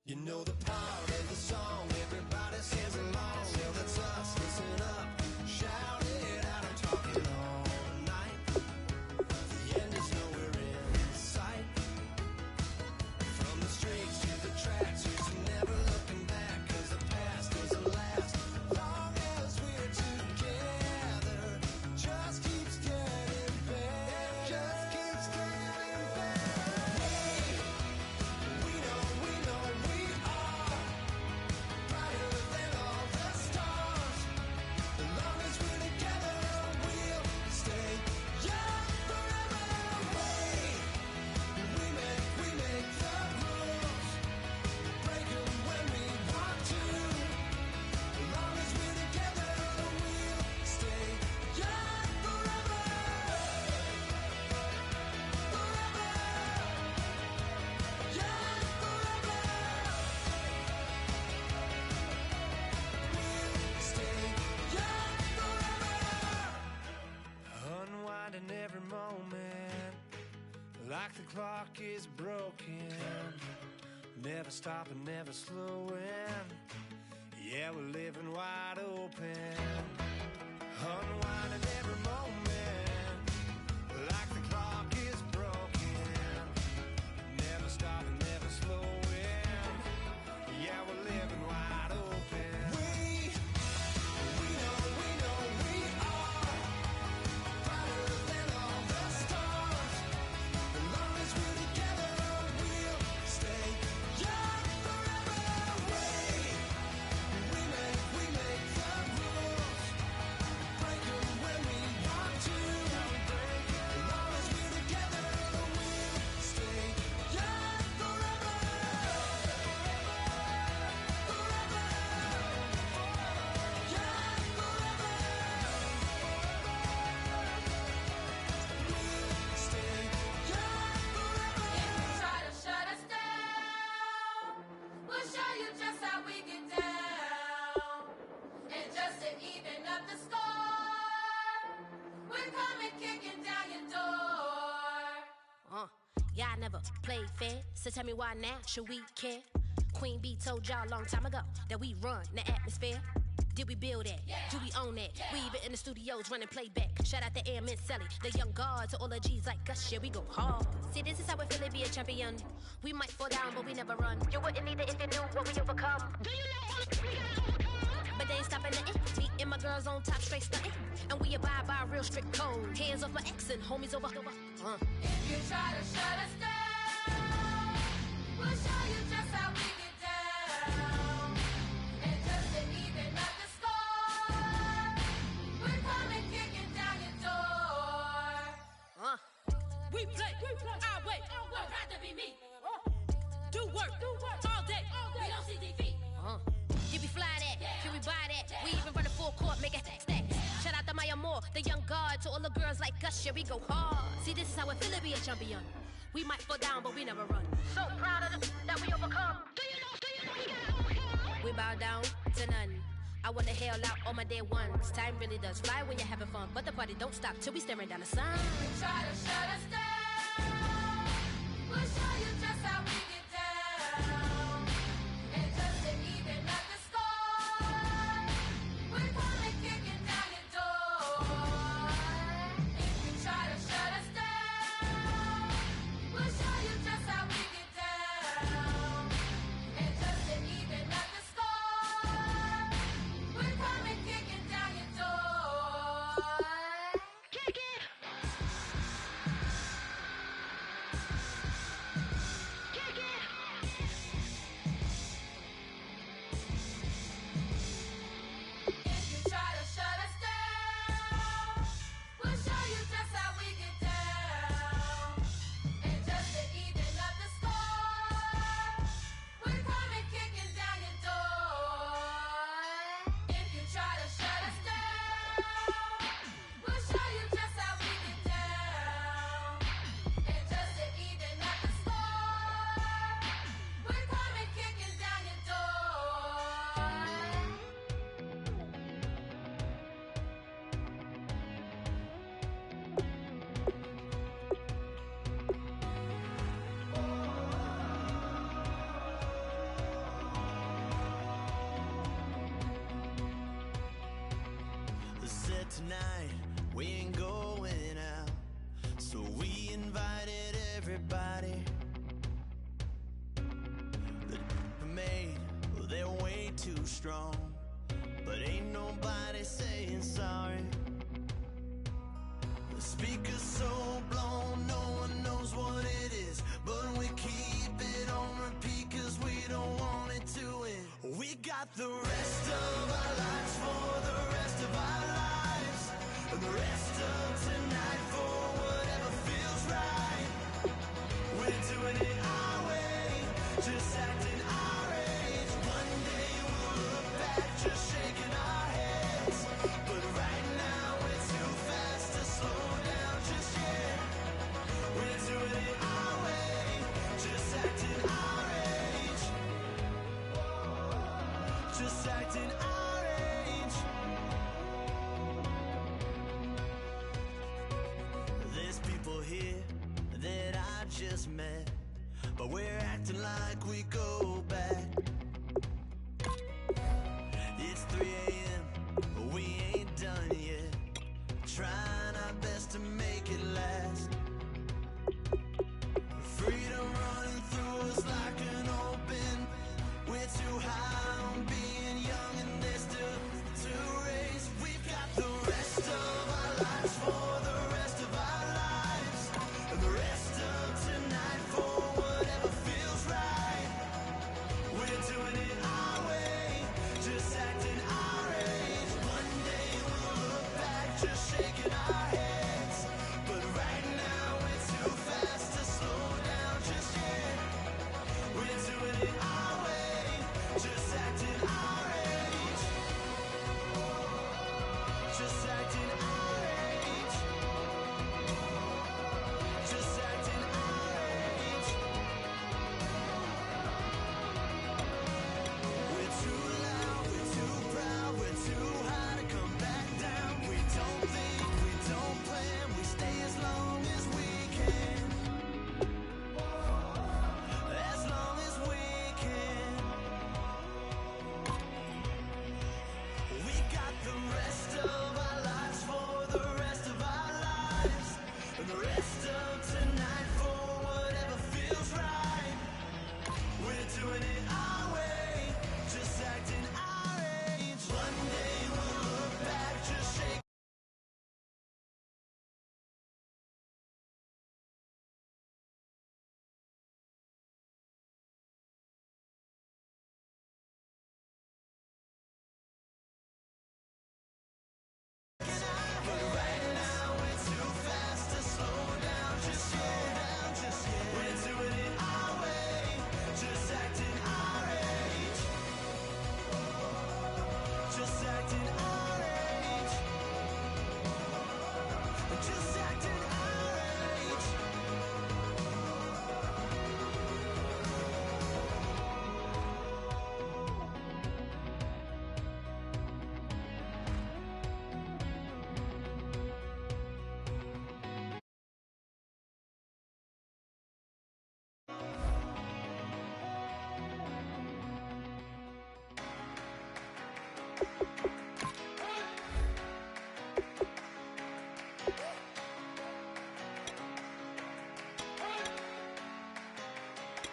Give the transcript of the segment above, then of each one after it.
You know the part of the song, everybody sings along. Well, that's us, listen up, shout it out. I'm talking all night. The end is nowhere in sight. From the streets to the tracks, here's never looking back. Cause the past doesn't last long as we're together. Just keeps getting better. Just keeps getting better. Hey, we know we are brighter than all the stars. As long as we're together, we'll stay young forever. Hey, we make the rules, break 'em when we want to. As long as we're together, we'll stay young forever. Forever. Young forever. We'll stay young forever. Unwinding every moment, like the clock is broken. Never stopping, never slowing. Yeah, we're living wide open. Unwinding every moment, like the clock is broken. Never stopping, never slowing. Yeah, we're living wide open. We know we are brighter than all the stars. As long as we're together, we'll stay young forever. We make the rules, break 'em when we want to. As long as we're together, we'll stay young forever. Forever. Young forever. We'll stay young forever. Try to shut us down. We'll show you just how we get down. And just to even up the score, we're coming kicking down your door. Y'all never played fair, so tell me why now should we care? Queen Bee told y'all a long time ago that we run the atmosphere. Did we build that? Yeah. Do we own that? Yeah. We even in the studios running playback. Shout out to Air Mint Sally, the young guards, all the G's like us. Yeah, we go hard. See, this is how we feel to be a champion. We might fall down, but we never run. You wouldn't need it if you knew what we overcome. Do you know all we gotta overcome? But they ain't stopping nothing. Me and my girls on top, straight stunting. And we abide by a real strict code. Hands off my ex and homies over. If you try to shut us down, we'll show you just how we get down. And just to even up the score, we're coming kicking down your door. We play our way. Would rather be me. Do work all day. We don't see defeat. Did we fly that? Yeah. Can we buy that? Yeah. We even run a full court, make it stack. Shout out to Maya Moore, the young guard, to all the girls like us. Yeah, we go hard. See, this is how it feel to be a champion. We might fall down, but we never run. So proud of that we overcome. Do you know we gotta overcome? We bow down to none. I wanna hail out all my day ones. Time really does fly when you're having fun, but the party don't stop till we staring down the sun. Try to shut us down. We'll show you just how we get down. And just to even up the score, we're coming kicking down your door. If you try to shut us down, we'll show you just how we get down. And just to even up the score, we're coming kicking down your door. Kick it! tonight we ain't going out, so we invited everybody. The made, well, they're way too strong, but ain't nobody saying sorry. The speaker's so blown, no one knows what it is, but we keep it on repeat cause we don't want it to end. We got the rest of our lives for the rest of our lives, and the rest of tonight for whatever feels right. We're doing it our way, just acting our age. One day we'll look back just shaking our heads, but right now we're too fast to slow down just yet. We're doing it our way, just acting our age. Just acting our age. There's people here that I just met, but we're acting like we go back. It's 3 a.m., but we ain't done yet, trying our best to make it last. Freedom running through us like an open. We're too high on being young and there's still to race. We've got the rest of our lives for the rest of our lives, and the rest of tonight for whatever feels right. We're doing it our way, just acting our age. One day we'll look back just shaking our heads, but right now we're too fast to slow down just yet. We're doing it our way, just acting our age. Just acting our age. Just acting our age. We're too loud, we're too proud, we're too high to come back down. We don't think, we don't plan, we stay as long as we can. As long as we can. We got the rest of our lives for the rest of our lives, and the rest of tonight for whatever feels right. We're doing it our way, just acting our age. One day we'll look back, just shake. But right now we're too fast to slow down just yet. We're doing it our way, just acting our age. Just acting our age. Just acting our age.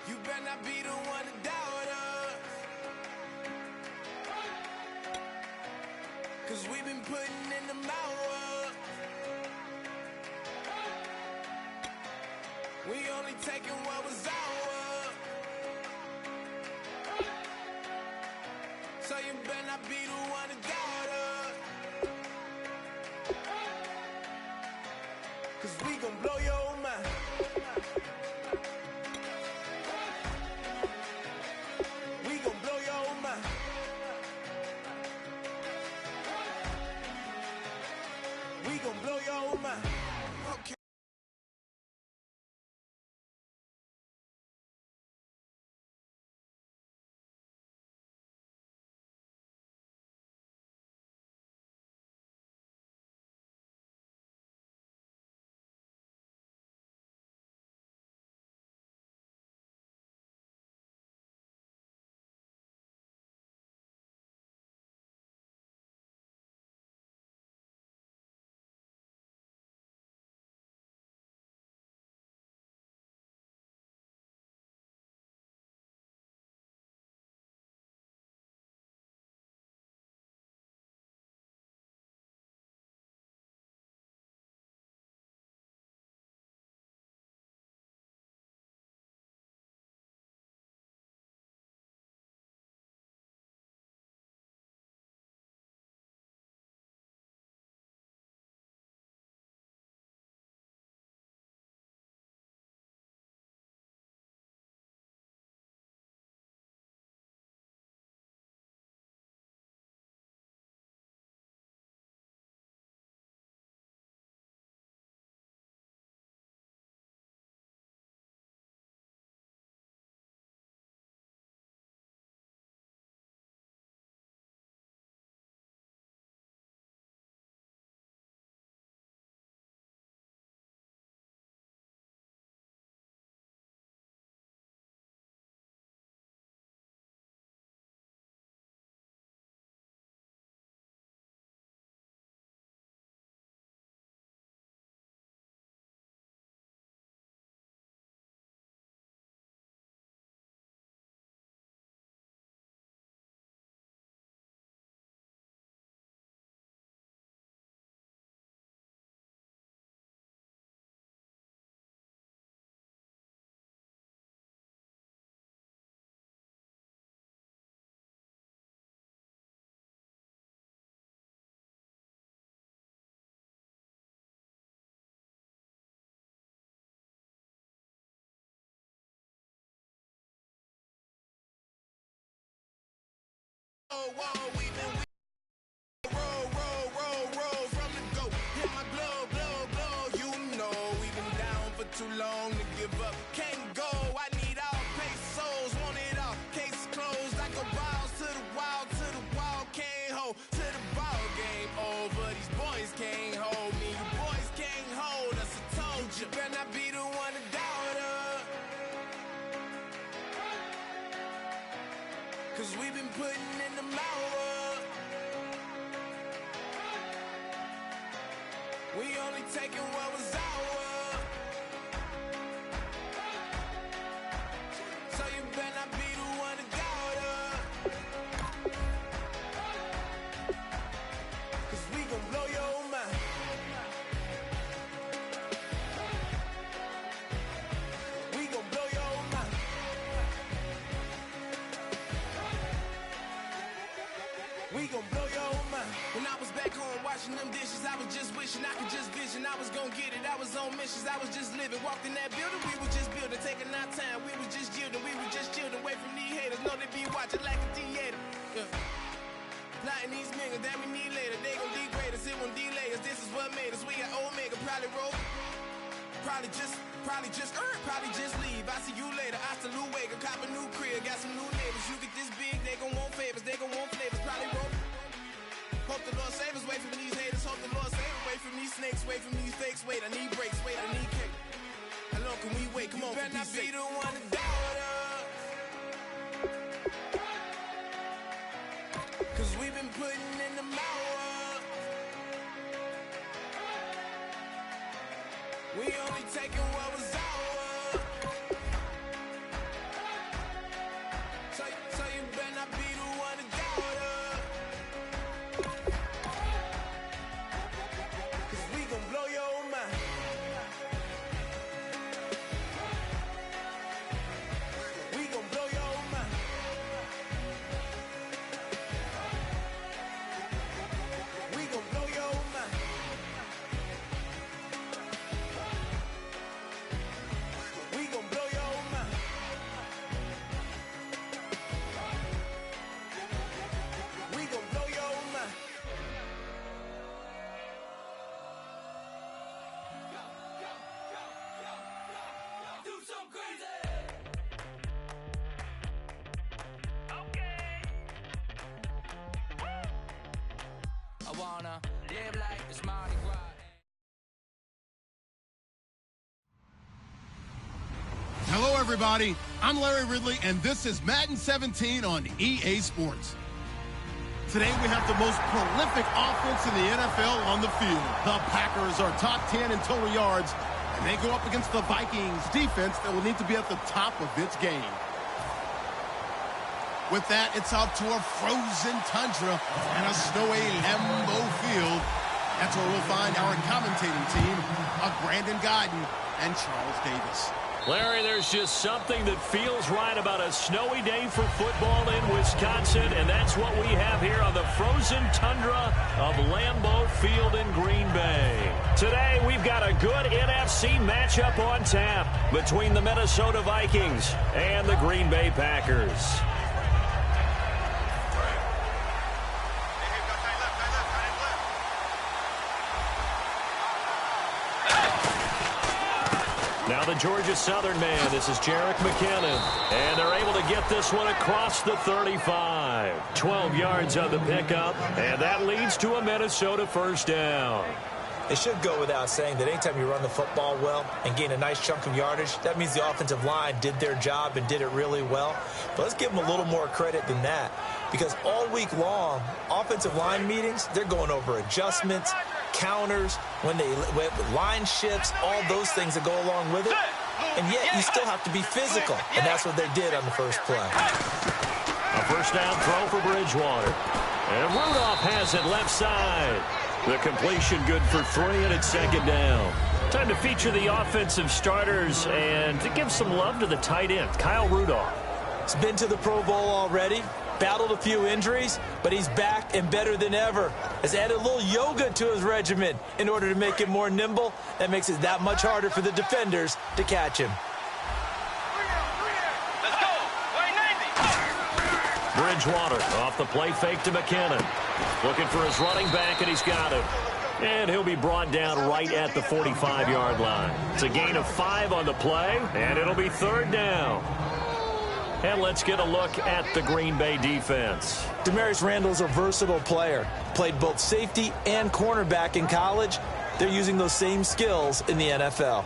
You better not be the one to doubt us, 'cause we've been putting in the hours. We only taking what was ours, so you better not be the one to doubt us, 'cause we gon' blow your mind. We gon' blow your mind. We gon' blow your mind. Okay. Roll from the go. Hit my blow. You know we've been down for too long to give up. Can't go. I need all pesos. Want it all. Case closed. I go balls to the wall. Can't hold to the ball game over. These boys can't hold me. You boys can't hold us. I told you. Better not be the one to doubt us. 'Cause we've been putting in the mouth. We only taking what was ours. So you better not be the one to doubt us. 'Cause we gon' blow your mind. We gon' blow your mind. We gon' blow your mind. When I was back home washing them dishes, I was just wishing I could just vision. I was gon' get it. I was on missions. I was just living. Walked in that building. We was just building. Taking our time. We was just yielding. We was just chilling. Away from these haters. Know they be watching like a theater. Yeah. Plotting these niggas that we need later. They gon' degrade us. It won't delay us. This is what made us. We got Omega. Probably roll. Probably just leave. I see you later. I salute Wake. Cop a new crib. Got some new neighbors. You get this big. They gon' want favors. They gon' want flavors. Probably roll. Hope the Lord save us, wait from these haters. Hope the Lord save us, wait from these snakes, wait from these fakes. Wait, I need breaks, wait, I need cake. How long can we wait? Come on, you better not be the one to doubt us. 'Cause we've been putting in the mouth. We only taking what was ours. So you better not be the one to doubt us. 'Cause we gon' blow your mind. We gon' blow your mind. We gon' blow your mind. We gon' blow your mind. We gon' blow your mind. Do some crazy. I wanna live like it's Mardi Gras. Hello, everybody. I'm Larry Ridley, and this is Madden 17 on EA Sports. Today, we have the most prolific offense in the NFL on the field. The Packers are top 10 in total yards, and they go up against the Vikings defense that will need to be at the top of its game. With that, it's out to a frozen tundra and a snowy Lambeau Field. That's where we'll find our commentating team of Brandon Guyton and Charles Davis. Larry, there's just something that feels right about a snowy day for football in Wisconsin, and that's what we have here on the frozen tundra of Lambeau Field in Green Bay. Today, we've got a good NFC matchup on tap between the Minnesota Vikings and the Green Bay Packers. Now the Georgia Southern man, this is Jerick McKinnon. And they're able to get this one across the 35. 12 yards on the pickup, and that leads to a Minnesota first down. It should go without saying that anytime you run the football well and gain a nice chunk of yardage, that means the offensive line did their job and did it really well. But let's give them a little more credit than that, because all week long, offensive line meetings, they're going over adjustments, counters, when line shifts, all those things that go along with it. And yet you still have to be physical, and that's what they did on the first play. A first down throw for Bridgewater. And Rudolph has it left side. The completion good for 3, and it's second down. Time to feature the offensive starters and to give some love to the tight end, Kyle Rudolph. He's been to the Pro Bowl already, battled a few injuries, but he's back and better than ever. Has added a little yoga to his regimen in order to make him more nimble. That makes it that much harder for the defenders to catch him. Bridgewater off the play fake to McKinnon. Looking for his running back, and he's got him. And he'll be brought down right at the 45-yard line. It's a gain of 5 on the play, and it'll be 3rd down. And let's get a look at the Green Bay defense. Demarius Randall's a versatile player. Played both safety and cornerback in college. They're using those same skills in the NFL.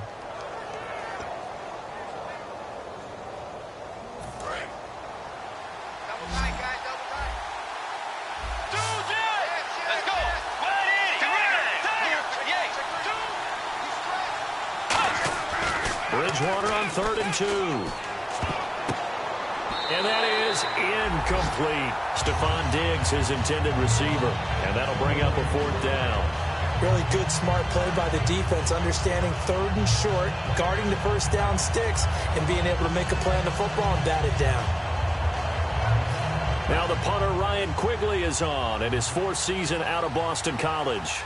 Bridgewater on 3rd and 2. And that is incomplete. Stephon Diggs, his intended receiver. And that'll bring up a 4th down. Really good, smart play by the defense, understanding 3rd and short, guarding the first down sticks, and being able to make a play on the football and bat it down. Now the punter, Ryan Quigley, is on in his 4th season out of Boston College.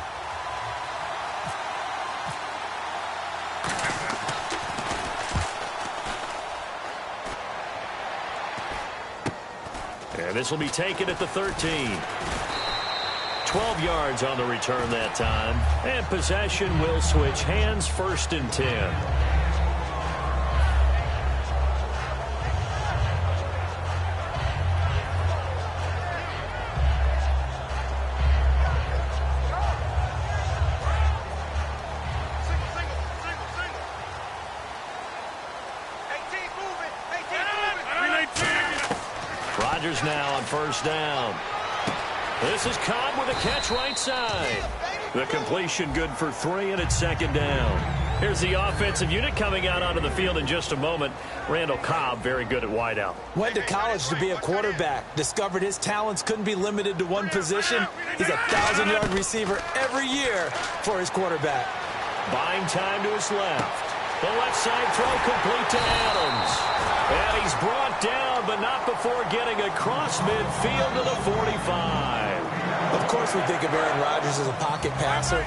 And this will be taken at the 13. 12 yards on the return that time. And possession will switch hands, 1st and 10. Rodgers now on 1st down. This is Cobb with a catch right side. The completion good for 3, and it's 2nd down. Here's the offensive unit coming out onto the field in just a moment. Randall Cobb, very good at wideout. Went to college to be a quarterback. Discovered his talents couldn't be limited to one position. He's a 1,000-yard receiver every year for his quarterback. Buying time to his left. The left side throw complete to Adams. And he's brought down, but not before getting across midfield to the 45. Of course we think of Aaron Rodgers as a pocket passer,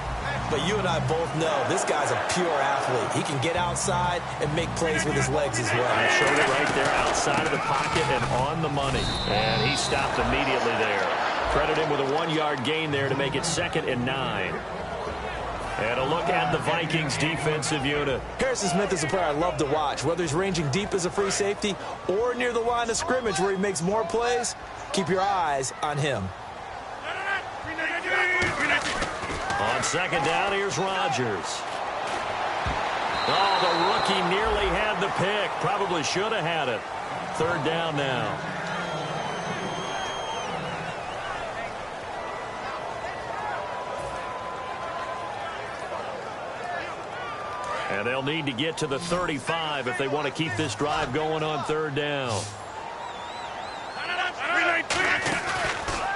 but you and I both know this guy's a pure athlete. He can get outside and make plays with his legs as well. I showed it right there, outside of the pocket and on the money. And he stopped immediately there. Credit him with a 1-yard gain there to make it 2nd and 9. And a look at the Vikings defensive unit. Harrison Smith is a player I love to watch. Whether he's ranging deep as a free safety or near the line of scrimmage where he makes more plays, keep your eyes on him. On 2nd down, here's Rodgers. Oh, the rookie nearly had the pick. Probably should have had it. 3rd down now. And they'll need to get to the 35 if they want to keep this drive going on 3rd down.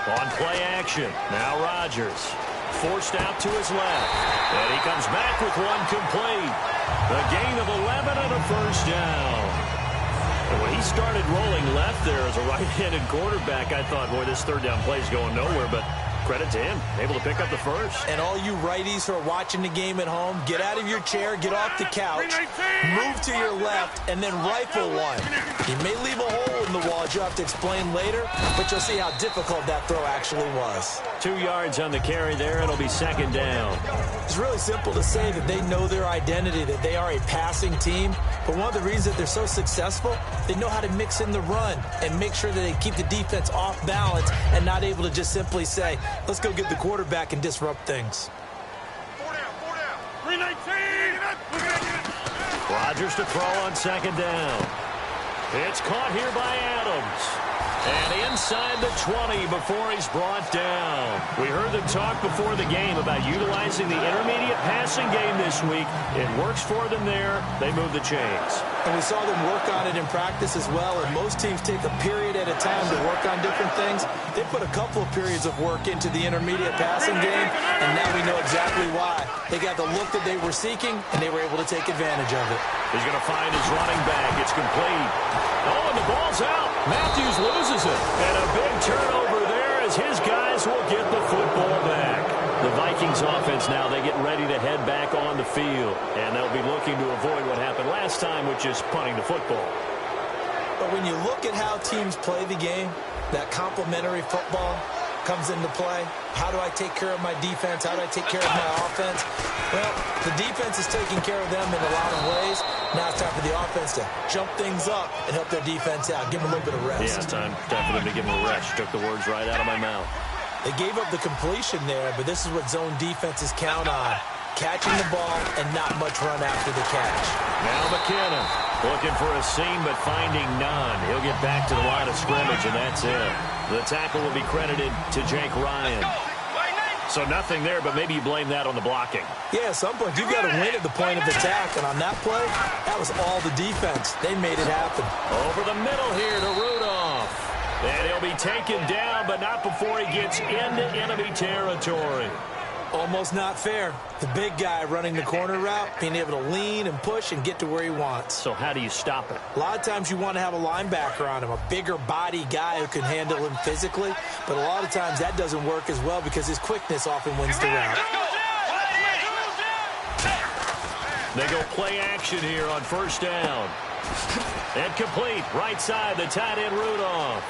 On play action, now Rodgers. Forced out to his left. And he comes back with one complete. A gain of 11 and a 1st down. And when he started rolling left there as a right-handed quarterback, I thought, boy, this 3rd down play is going nowhere, but credit to him, able to pick up the 1st. And all you righties who are watching the game at home, get out of your chair, get off the couch, move to your left, and then rifle one. He may leave a hole in the wall, as you'll have to explain later, but you'll see how difficult that throw actually was. 2 yards on the carry there. It'll be 2nd down. It's really simple to say that they know their identity, that they are a passing team. But one of the reasons that they're so successful, they know how to mix in the run and make sure that they keep the defense off balance and not able to just simply say, let's go get the quarterback and disrupt things. 319. Rodgers to throw on 2nd down. It's caught here by Adams. And inside the 20 before he's brought down. We heard them talk before the game about utilizing the intermediate passing game this week. It works for them there. They move the chains. And we saw them work on it in practice as well. And most teams take a period at a time to work on different things. They put a couple of periods of work into the intermediate passing game. And now we know exactly why. They got the look that they were seeking, and they were able to take advantage of it. He's going to find his running back. It's complete. Oh, and the ball's out. Matthews loses it. And a big turnover there as his guys will get the football back. The Vikings offense now, they get ready to head back on the field. And they'll be looking to avoid what happened last time, which is punting the football. But when you look at how teams play the game, that complementary football comes into play. How do I take care of my defense? How do I take care of my offense? Well, the defense is taking care of them in a lot of ways. Now it's time for the offense to jump things up and help their defense out. Give them a little bit of rest. Yeah, it's time for them to give them a rest. You took the words right out of my mouth. They gave up the completion there, but this is what zone defenses count on. Catching the ball and not much run after the catch. Now McKinnon looking for a seam but finding none. He'll get back to the line of scrimmage, and that's it. The tackle will be credited to Jake Ryan. So nothing there, but maybe you blame that on the blocking. Yeah, at some point you've got to win at the point of attack, and on that play, that was all the defense. They made it happen. Over the middle here to Rudolph. And he'll be taken down, but not before he gets into enemy territory. Almost not fair. The big guy running the corner route, being able to lean and push and get to where he wants. So how do you stop it? A lot of times you want to have a linebacker on him, a bigger body guy who can handle him physically. But a lot of times that doesn't work as well because his quickness often wins the route. They go play action here on first down. And complete, right side, the tight end Rudolph.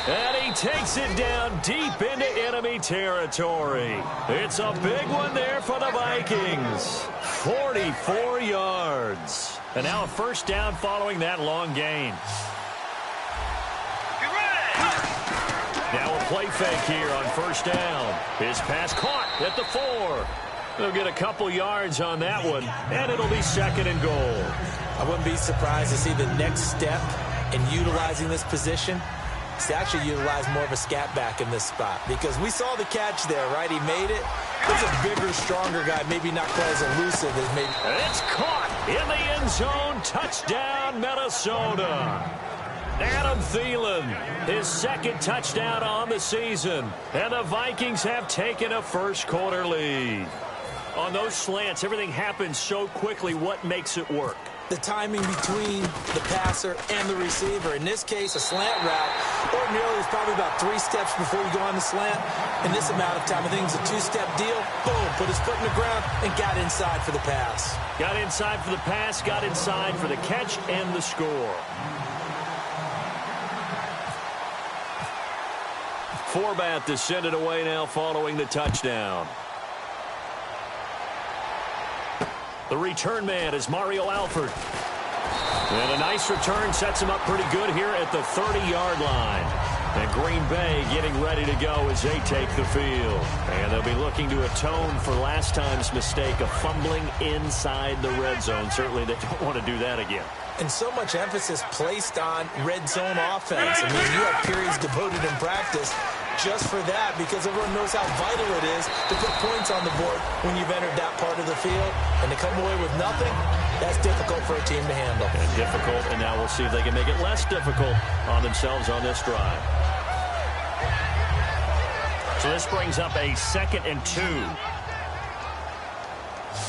And he takes it down deep into enemy territory. It's a big one there for the Vikings. 44 yards. And now a first down following that long gain. Now a play fake here on first down. His pass caught at the 4. They'll get a couple yards on that one, and it'll be second and goal. I wouldn't be surprised to see the next step in utilizing this position. It's actually utilize more of a scat back in this spot because we saw the catch there, right? He made it. He's a bigger, stronger guy, maybe not quite as elusive as maybe. It's caught in the end zone. Touchdown, Minnesota. Adam Thielen, his second touchdown on the season. And the Vikings have taken a first-quarter lead. On those slants, everything happens so quickly. What makes it work? The timing between the passer and the receiver. In this case, a slant route. Ordinarily, it's probably about 3 steps before you go on the slant. In this amount of time, I think it's a 2-step deal. Boom, put his foot in the ground and got inside for the pass. Got inside for the pass, got inside for the catch and the score. Forbath to send it away now following the touchdown. The return man is Mario Alford. And a nice return sets him up pretty good here at the 30-yard line. And Green Bay getting ready to go as they take the field. And they'll be looking to atone for last time's mistake of fumbling inside the red zone. Certainly they don't want to do that again. And so much emphasis placed on red zone offense. I mean, you have periods devoted in practice just for that because everyone knows how vital it is to put points on the board when you've entered that part of the field. And to come away with nothing, that's difficult for a team to handle. And difficult, and now we'll see if they can make it less difficult on themselves on this drive. So this brings up a 2nd and 2.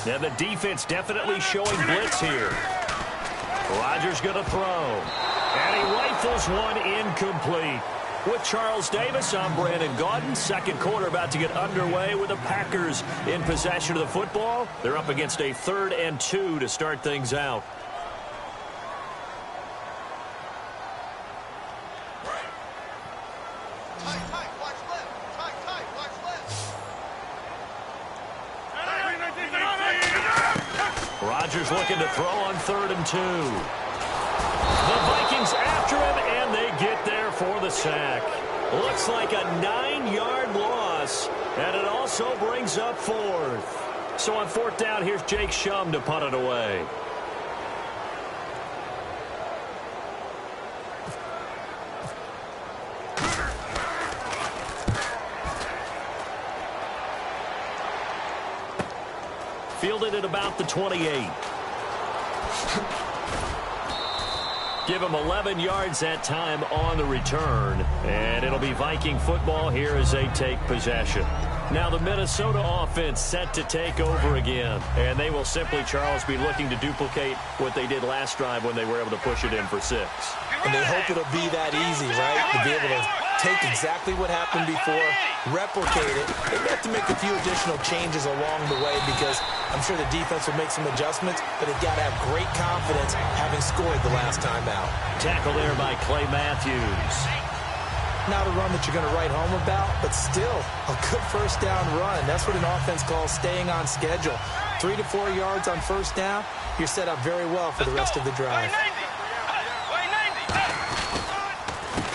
Now the defense definitely showing blitz here. Rodgers going to throw. And he rifles one incomplete. With Charles Davis, I'm Brandon Gaudin. Second quarter about to get underway with the Packers in possession of the football. They're up against a 3rd and 2 to start things out. Rodgers looking to throw on 3rd and 2. The Vikings after him, and they get there for the sack. Looks like a 9-yard loss, and it also brings up 4th. So on 4th down, here's Jake Shum to punt it away. Fielded at about the 28. Give him 11 yards that time on the return. And it'll be Viking football here as they take possession. Now the Minnesota offense set to take over again. And they will simply, Charles, be looking to duplicate what they did last drive when they were able to push it in for 6. And they hope it'll be that easy, right? To be able to take exactly what happened before, replicate it. They have to make a few additional changes along the way because I'm sure the defense will make some adjustments, but they've got to have great confidence having scored the last time out. Tackle there by Clay Matthews. Not a run that you're going to write home about, but still a good first down run. That's what an offense calls staying on schedule. 3 to 4 yards on first down, you're set up very well for the rest of the drive.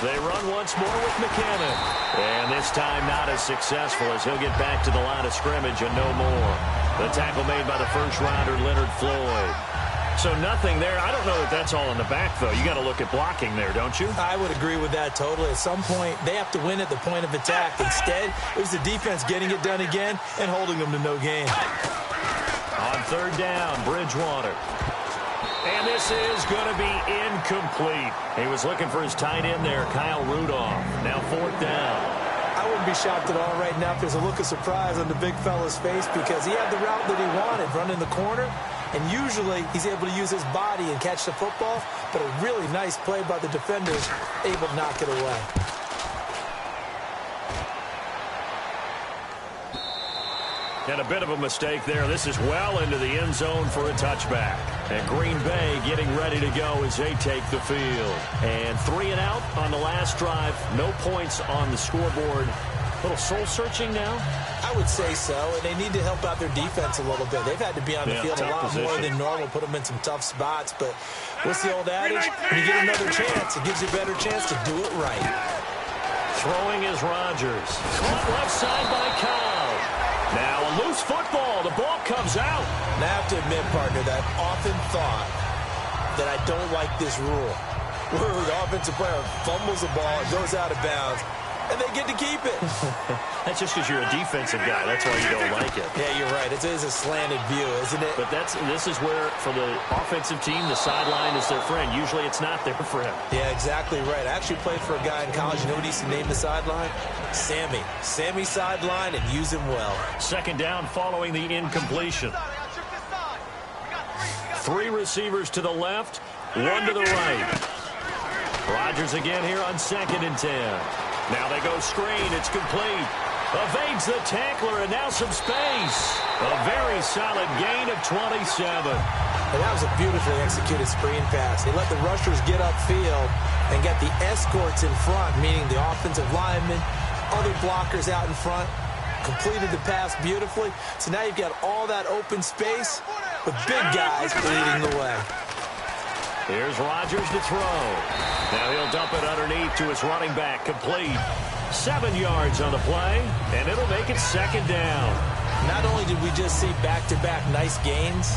They run once more with McKinnon. And this time not as successful as he'll get back to the line of scrimmage and no more. The tackle made by the first-rounder, Leonard Floyd. So nothing there. I don't know that that's all in the back, though. You got to look at blocking there, don't you? I would agree with that totally. At some point, they have to win at the point of attack. Instead, it was the defense getting it done again and holding them to no gain. On third down, Bridgewater. And this is going to be incomplete. He was looking for his tight end there, Kyle Rudolph. Now fourth down. I wouldn't be shocked at all right now if there's a look of surprise on the big fella's face because he had the route that he wanted, running the corner. And usually he's able to use his body and catch the football, but a really nice play by the defenders, able to knock it away. And a bit of a mistake there. This is well into the end zone for a touchback. And Green Bay getting ready to go as they take the field. And 3 and out on the last drive. No points on the scoreboard. A little soul-searching now? I would say so, and they need to help out their defense a little bit. They've had to be on the field a lot more than normal, put them in some tough spots. But what's the old adage? When you get another chance, it gives you a better chance to do it right. Throwing is Rodgers. Caught left side by Kyle. Now a loose football. The ball comes out. And I have to admit, partner, that I've often thought that I don't like this rule. Where the offensive player fumbles the ball and goes out of bounds, and they get to keep it. That's just because you're a defensive guy. That's why you don't like it. Yeah, you're right. It is a slanted view, isn't it? But this is where, for the offensive team, the sideline is their friend. Usually it's not their friend. Yeah, exactly right. I actually played for a guy in college. You know what he used to name the sideline? Sammy. Sammy sideline, and use him well. Second down following the incompletion. 3 receivers to the left, 1 to the right. Rodgers again here on 2nd and 10. Now they go screen. It's complete. Evades the tackler, and now some space. A very solid gain of 27. And that was a beautifully executed screen pass. They let the rushers get upfield and get the escorts in front, meaning the offensive linemen, other blockers out in front, completed the pass beautifully. So now you've got all that open space with big guys leading the way. Here's Rodgers to throw. Now he'll dump it underneath to his running back, complete. 7 yards on the play, and it'll make it 2nd down. Not only did we just see back-to-back nice gains,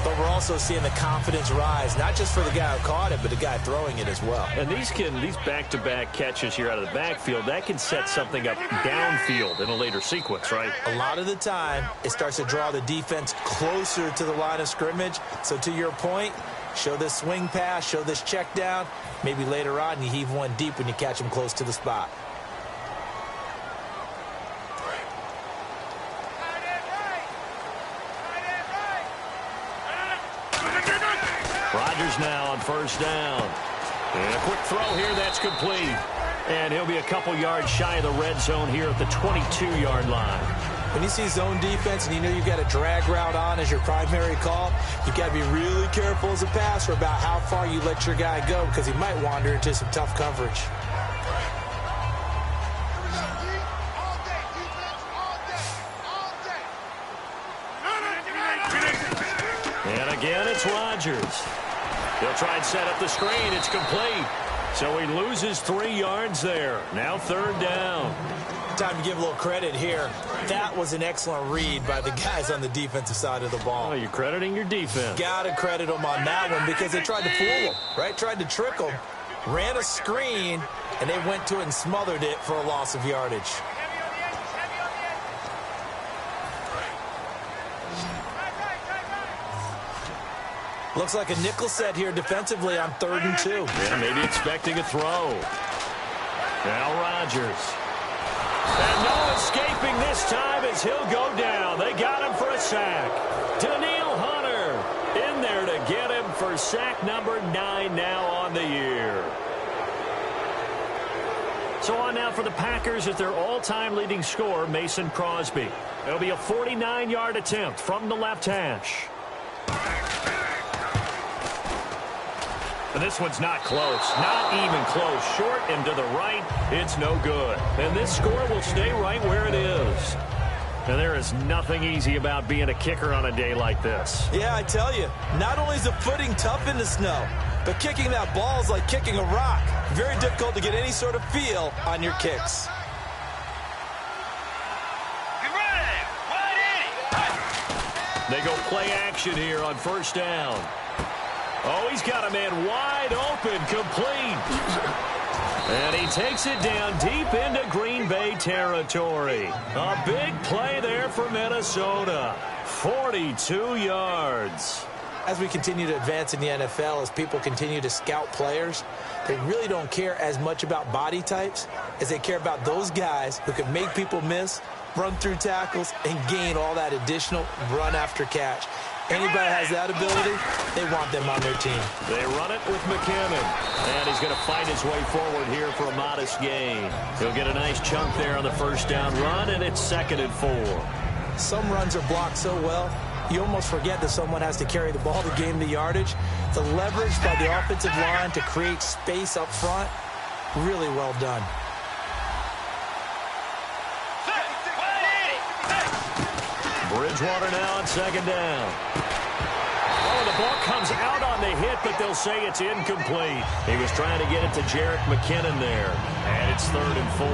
but we're also seeing the confidence rise, not just for the guy who caught it, but the guy throwing it as well. And these back-to-back catches here out of the backfield, that can set something up downfield in a later sequence, right? A lot of the time, it starts to draw the defense closer to the line of scrimmage. So to your point, show this swing pass, show this check down. Maybe later on you heave one deep when you catch him close to the spot. Rodgers now on first down. And a quick throw here, that's complete. And he'll be a couple yards shy of the red zone here at the 22-yard line. When you see zone defense and you know you've got a drag route on as your primary call, you've got to be really careful as a passer about how far you let your guy go because he might wander into some tough coverage. And again, it's Rodgers. He'll try and set up the screen. It's complete. So he loses 3 yards there. Now 3rd down. Time to give a little credit here. That was an excellent read by the guys on the defensive side of the ball. Oh, you're crediting your defense. Got to credit them on that one because they tried to fool him, right? Tried to trick him. Ran a screen, and they went to it and smothered it for a loss of yardage. Looks like a nickel set here defensively on 3rd and 2. Yeah, maybe expecting a throw. Now Rodgers. And no escaping this time as he'll go down. They got him for a sack. Daniil Hunter in there to get him for sack number 9 now on the year. So on now for the Packers at their all-time leading scorer, Mason Crosby. It'll be a 49-yard attempt from the left hash. And this one's not close. Not even close. Short and to the right. It's no good. And this score will stay right where it is. And there is nothing easy about being a kicker on a day like this. Yeah, I tell you, not only is the footing tough in the snow, but kicking that ball is like kicking a rock. Very difficult to get any sort of feel on your kicks. They go play action here on first down. Oh, he's got a man wide open, complete. And he takes it down deep into Green Bay territory. A big play there for Minnesota. 42 yards. As we continue to advance in the NFL, as people continue to scout players, they really don't care as much about body types as they care about those guys who can make people miss, run through tackles, and gain all that additional run after catch. Anybody has that ability, they want them on their team. They run it with McKinnon. And he's going to fight his way forward here for a modest gain. He'll get a nice chunk there on the first down run, and it's 2nd and 4. Some runs are blocked so well, you almost forget that someone has to carry the ball to gain the yardage. The leverage by the offensive line to create space up front, really well done. Bridgewater now on 2nd down. Oh, the ball comes out on the hit, but they'll say it's incomplete. He was trying to get it to Jerick McKinnon there, and it's 3rd and 4.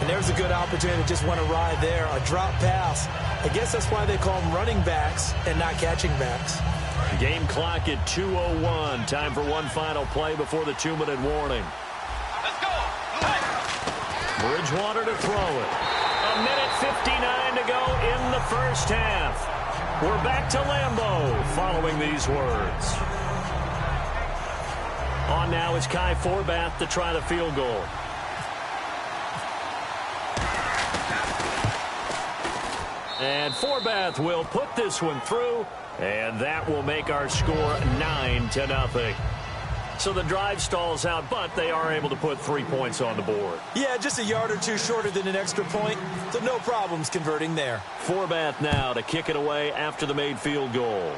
And there's a good opportunity to just want to ride there, a drop pass. I guess that's why they call them running backs and not catching backs. Game clock at 2:01. Time for one final play before the 2-minute warning. Let's go. Bridgewater to throw it. 1:59 to go in the first half. We're back to Lambeau following these words. On now is Kai Forbath to try the field goal. And Forbath will put this one through, and that will make our score 9-0. So the drive stalls out, but they are able to put 3 points on the board. Yeah, just a yard or two shorter than an extra point, so no problems converting there. Forbath now to kick it away after the made field goal.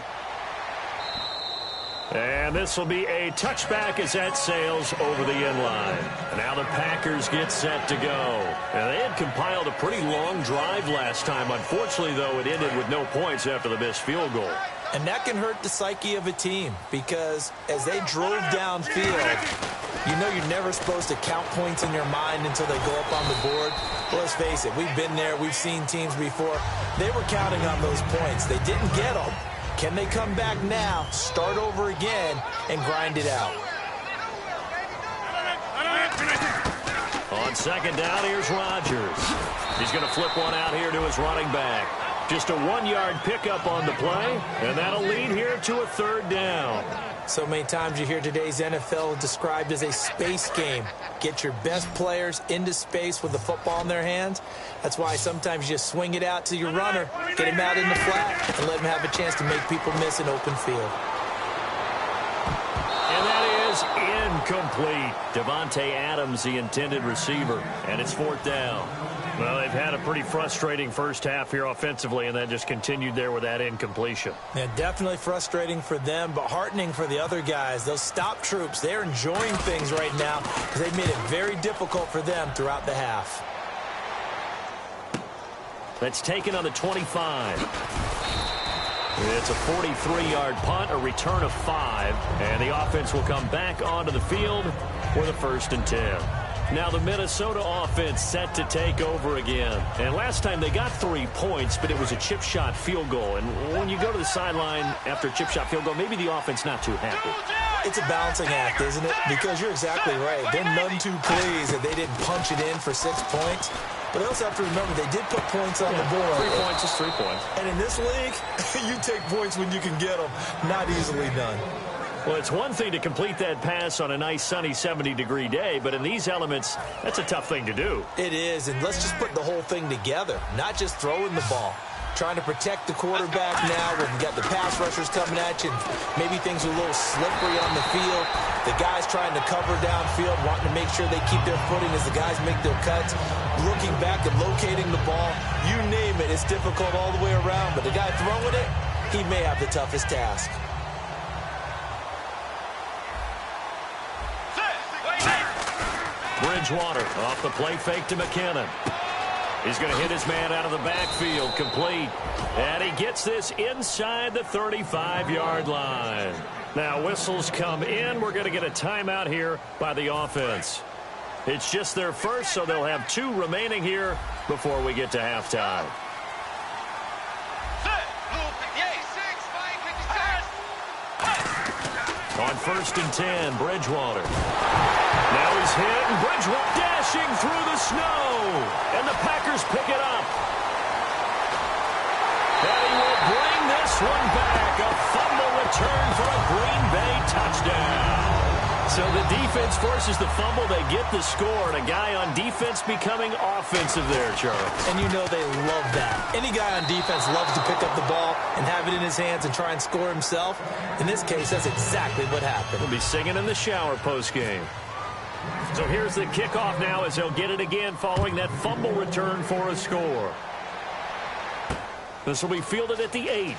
And this will be a touchback as that sails over the end line. Now the Packers get set to go. Now they had compiled a pretty long drive last time. Unfortunately, though, it ended with no points after the missed field goal. And that can hurt the psyche of a team because as they drove downfield, you know you're never supposed to count points in your mind until they go up on the board. Well, let's face it, we've been there. We've seen teams before. They were counting on those points. They didn't get them. Can they come back now, start over again, and grind it out? On 2nd down, here's Rodgers. He's going to flip one out here to his running back. Just a 1-yard pickup on the play, and that'll lead here to a 3rd down. So many times you hear today's NFL described as a space game. Get your best players into space with the football in their hands. That's why sometimes you just swing it out to your runner, get him out in the flat, and let him have a chance to make people miss an open field. And that is incomplete. Devontae Adams, the intended receiver, and it's 4th down. Well, they've had a pretty frustrating first half here offensively, and then just continued there with that incompletion. Yeah, definitely frustrating for them, but heartening for the other guys. Those stop troops, they're enjoying things right now because they've made it very difficult for them throughout the half. That's taken on the 25. It's a 43-yard punt, a return of 5, and the offense will come back onto the field for the 1st and 10. Now the Minnesota offense set to take over again. And last time they got 3 points, but it was a chip shot field goal. And when you go to the sideline after a chip shot field goal, maybe the offense not too happy. It's a balancing act, isn't it? Because you're exactly right. They're none too pleased that they didn't punch it in for 6 points. But they also have to remember they did put points on the board. 3 points is 3 points. And in this league, you take points when you can get them. Not easily done. Well, it's one thing to complete that pass on a nice sunny 70-degree day, but in these elements, that's a tough thing to do. It is, and let's just put the whole thing together, not just throwing the ball. trying to protect the quarterback now when you got the pass rushers coming at you. Maybe things are a little slippery on the field. The guys trying to cover downfield, wanting to make sure they keep their footing as the guys make their cuts. Looking back and locating the ball, you name it, it's difficult all the way around. But the guy throwing it, he may have the toughest task. Bridgewater off the play fake to McKinnon. He's going to hit his man out of the backfield, complete. And he gets this inside the 35-yard line. Now whistles come in. We're going to get a timeout here by the offense. It's just their first, so they'll have 2 remaining here before we get to halftime. On 1st and 10, Bridgewater. Now he's hit, and Bridgewater dashing through the snow. And the Packers pick it up. And he will bring this one back. A fumble return for a Green Bay touchdown. So the defense forces the fumble. They get the score. And a guy on defense becoming offensive there, Charles. And you know they love that. Any guy on defense loves to pick up the ball and have it in his hands and try and score himself. In this case, that's exactly what happened. He'll be singing in the shower postgame. So here's the kickoff now as they'll get it again following that fumble return for a score. This will be fielded at the 8.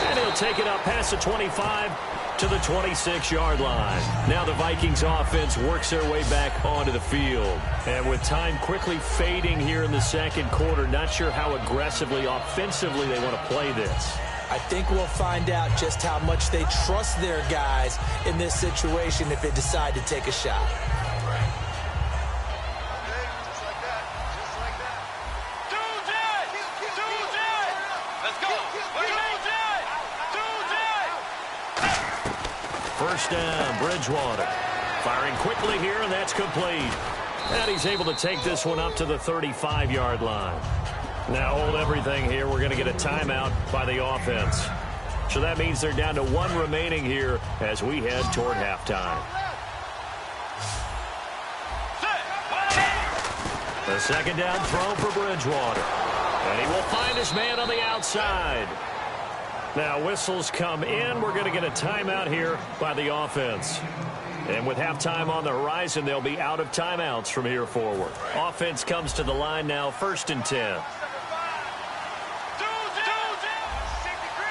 And he'll take it up past the 25 to the 26-yard line. Now the Vikings offense works their way back onto the field. And with time quickly fading here in the second quarter, not sure how aggressively, offensively they want to play this. I think we'll find out just how much they trust their guys in this situation if they decide to take a shot. First down, Bridgewater. Firing quickly here, and that's complete. And he's able to take this one up to the 35-yard line. Now hold everything here. We're going to get a timeout by the offense. So that means they're down to 1 remaining here as we head toward halftime. The second down throw for Bridgewater. And he will find his man on the outside. Now whistles come in. We're going to get a timeout here by the offense. And with halftime on the horizon, they'll be out of timeouts from here forward. Offense comes to the line now, 1st and 10.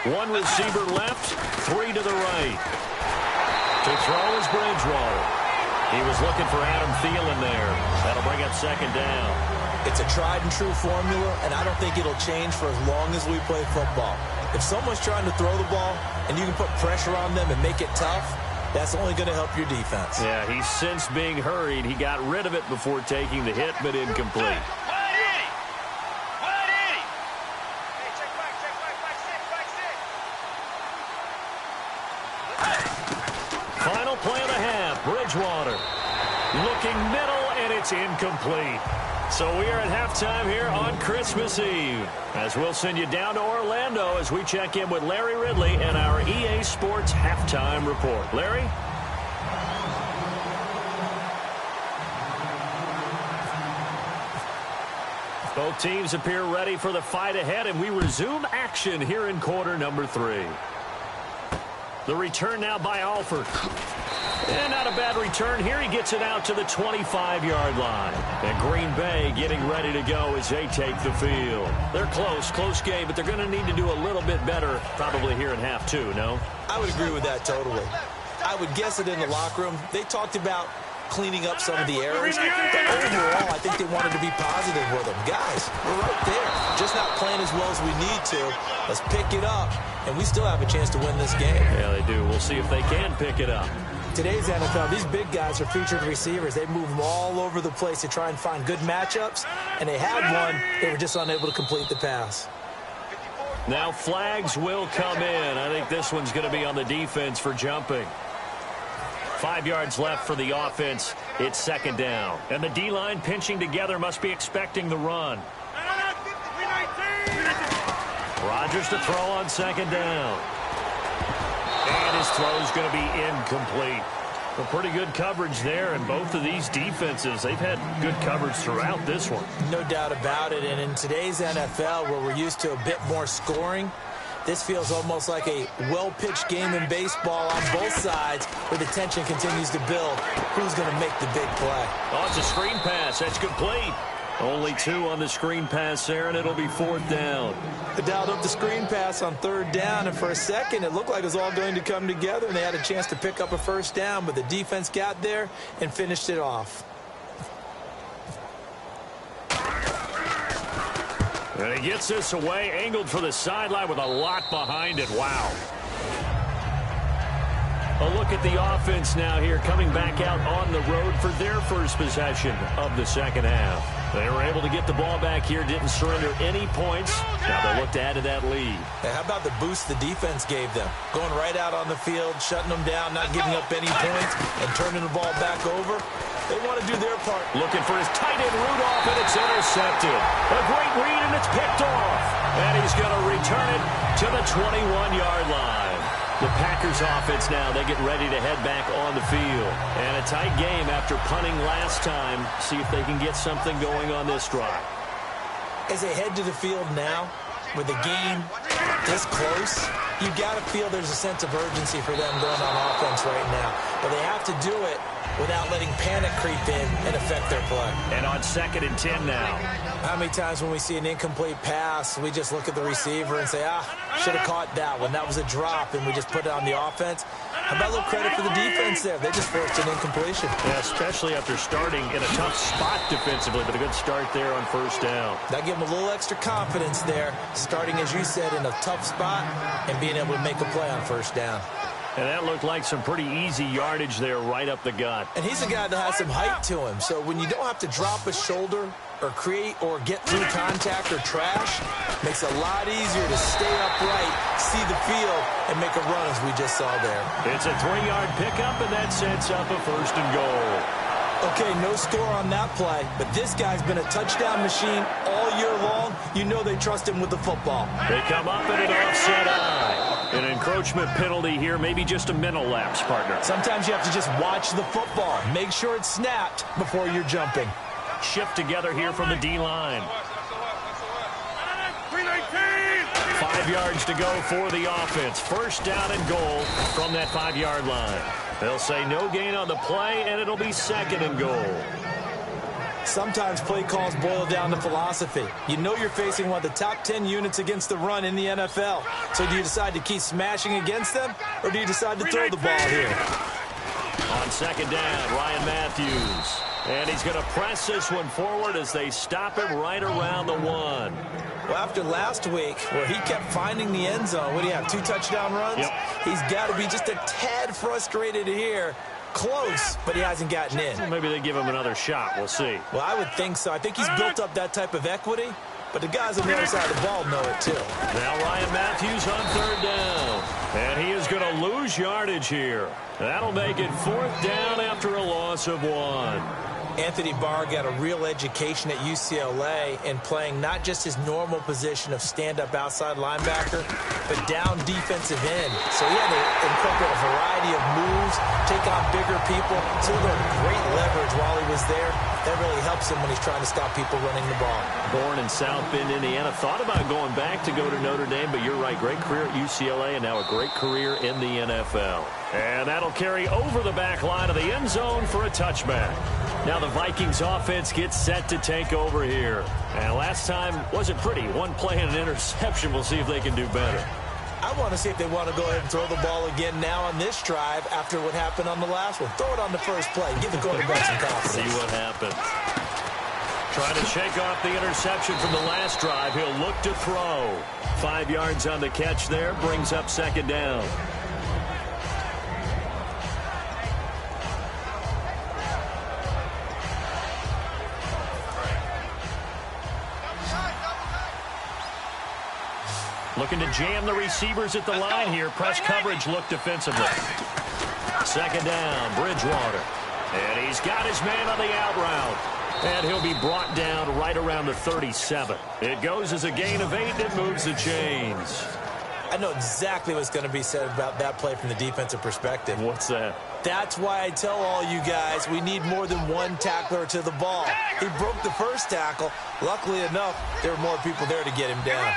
1 receiver left, 3 to the right. To throw is Bridgewater. He was looking for Adam Thielen there. That'll bring up second down. It's a tried and true formula, and I don't think it'll change for as long as we play football. If someone's trying to throw the ball and you can put pressure on them and make it tough, that's only going to help your defense. Yeah, he's since being hurried. He got rid of it before taking the hit, but incomplete. Final play of the half. Bridgewater looking middle, and it's incomplete. So we are at halftime here on Christmas Eve, as we'll send you down to Orlando as we check in with Larry Ridley and our EA Sports Halftime Report. Larry? Both teams appear ready for the fight ahead, and we resume action here in quarter number 3. The return now by Alford. And not a bad return here. He gets it out to the 25-yard line. And Green Bay getting ready to go as they take the field. They're close game, but they're going to need to do a little bit better probably here in half 2, no? I would agree with that totally. I would guess that in the locker room, they talked about cleaning up some of the errors. But overall, I think they wanted to be positive with them. Guys, we're right there. Just not playing as well as we need to. Let's pick it up, and we still have a chance to win this game. Yeah, they do. We'll see if they can pick it up. Today's NFL, these big guys are featured receivers. They move them all over the place to try and find good matchups, and they had one. They were just unable to complete the pass. Now flags will come in. I think this one's going to be on the defense for jumping. 5 yards left for the offense. It's second down. And the D-line pinching together must be expecting the run. Rodgers to throw on second down. And his throw is going to be incomplete. Well, pretty good coverage there, and both of these defenses, they've had good coverage throughout this one. No doubt about it, and in today's NFL, where we're used to a bit more scoring, this feels almost like a well-pitched game in baseball on both sides, where the tension continues to build. Who's going to make the big play? Oh, it's a screen pass. That's complete. Only 2 on the screen pass there, and it'll be 4th down. They dialed up the screen pass on 3rd down, and for a second, it looked like it was all going to come together, and they had a chance to pick up a 1st down, but the defense got there and finished it off. And he gets this away, angled for the sideline with a lot behind it. Wow. A look at the offense now here, coming back out on the road for their first possession of the second half. They were able to get the ball back here, didn't surrender any points. Now they look to add to that lead. How about the boost the defense gave them? Going right out on the field, shutting them down, not giving up any points, and turning the ball back over. They want to do their part. Looking for his tight end Rudolph, and it's intercepted. A great read, and it's picked off. And he's going to return it to the 21-yard line. The Packers offense now, they get ready to head back on the field. And a tight game after punting last time. See if they can get something going on this drive. As they head to the field now, with the game this close, you got to feel there's a sense of urgency for them going on offense right now. But they have to do it without letting panic creep in and affect their play. And on 2nd and 10 now. How many times when we see an incomplete pass, we just look at the receiver and say, should have caught that one. That was a drop, and we just put it on the offense. How about a little credit for the defense there? They just forced an incompletion. Yeah, especially after starting in a tough spot defensively, but a good start there on 1st down. That gave them a little extra confidence there, starting, as you said, in a tough spot and being able to make a play on 1st down. And that looked like some pretty easy yardage there right up the gut. And he's a guy that has some height to him, so when you don't have to drop a shoulder or create or get through contact or trash, makes it a lot easier to stay upright, see the field, and make a run as we just saw there. It's a 3-yard pickup, and that sets up a 1st and goal. Okay, no score on that play, but this guy's been a touchdown machine all year long. You know they trust him with the football. They come up in an offset eye. An encroachment penalty here, maybe just a mental lapse, partner. Sometimes you have to just watch the football. Make sure it's snapped before you're jumping. Shift together here from the D-line. 5 yards to go for the offense. 1st down and goal from that 5-yard line. They'll say no gain on the play, and it'll be 2nd and goal. Sometimes play calls boil down to philosophy. You know you're facing one of the top 10 units against the run in the NFL. So do you decide to keep smashing against them, or do you decide to throw the ball here? On 2nd down, Ryan Matthews. And he's going to press this one forward as they stop him right around the 1. Well, after last week, where he kept finding the end zone, what do you have, 2 touchdown runs? Yep. He's got to be just a tad frustrated here. Close, but he hasn't gotten in. Well, maybe they give him another shot. We'll see. Well, I would think so. I think he's built up that type of equity, but the guys on the other side of the ball know it too. Now Ryan Matthews on 3rd down. And he is going to lose yardage here. That'll make it 4th down after a loss of 1. Anthony Barr got a real education at UCLA in playing not just his normal position of stand-up outside linebacker, but down defensive end. So he had to incorporate a variety of moves, take on bigger people. So he got great leverage while he was there. That really helps him when he's trying to stop people running the ball. Born in South Bend, Indiana. Thought about going back to go to Notre Dame, but you're right. Great career at UCLA and now a great career in the NFL. And that'll carry over the back line of the end zone for a touchback. Now the Vikings offense gets set to take over here. And last time wasn't pretty. One play and an interception. We'll see if they can do better. I want to see if they want to go ahead and throw the ball again now on this drive after what happened on the last one. Throw it on the first play. Give the quarterback some confidence. See what happens. Trying to shake off the interception from the last drive. He'll look to throw. 5 yards on the catch there. Brings up 2nd down. Looking to jam the receivers at the line here. Press coverage look defensively. 2nd down, Bridgewater. And he's got his man on the out route. And he'll be brought down right around the 37. It goes as a gain of 8. It moves the chains. I know exactly what's going to be said about that play from the defensive perspective. What's that? That's why I tell all you guys we need more than one tackler to the ball. He broke the first tackle. Luckily enough, there were more people there to get him down.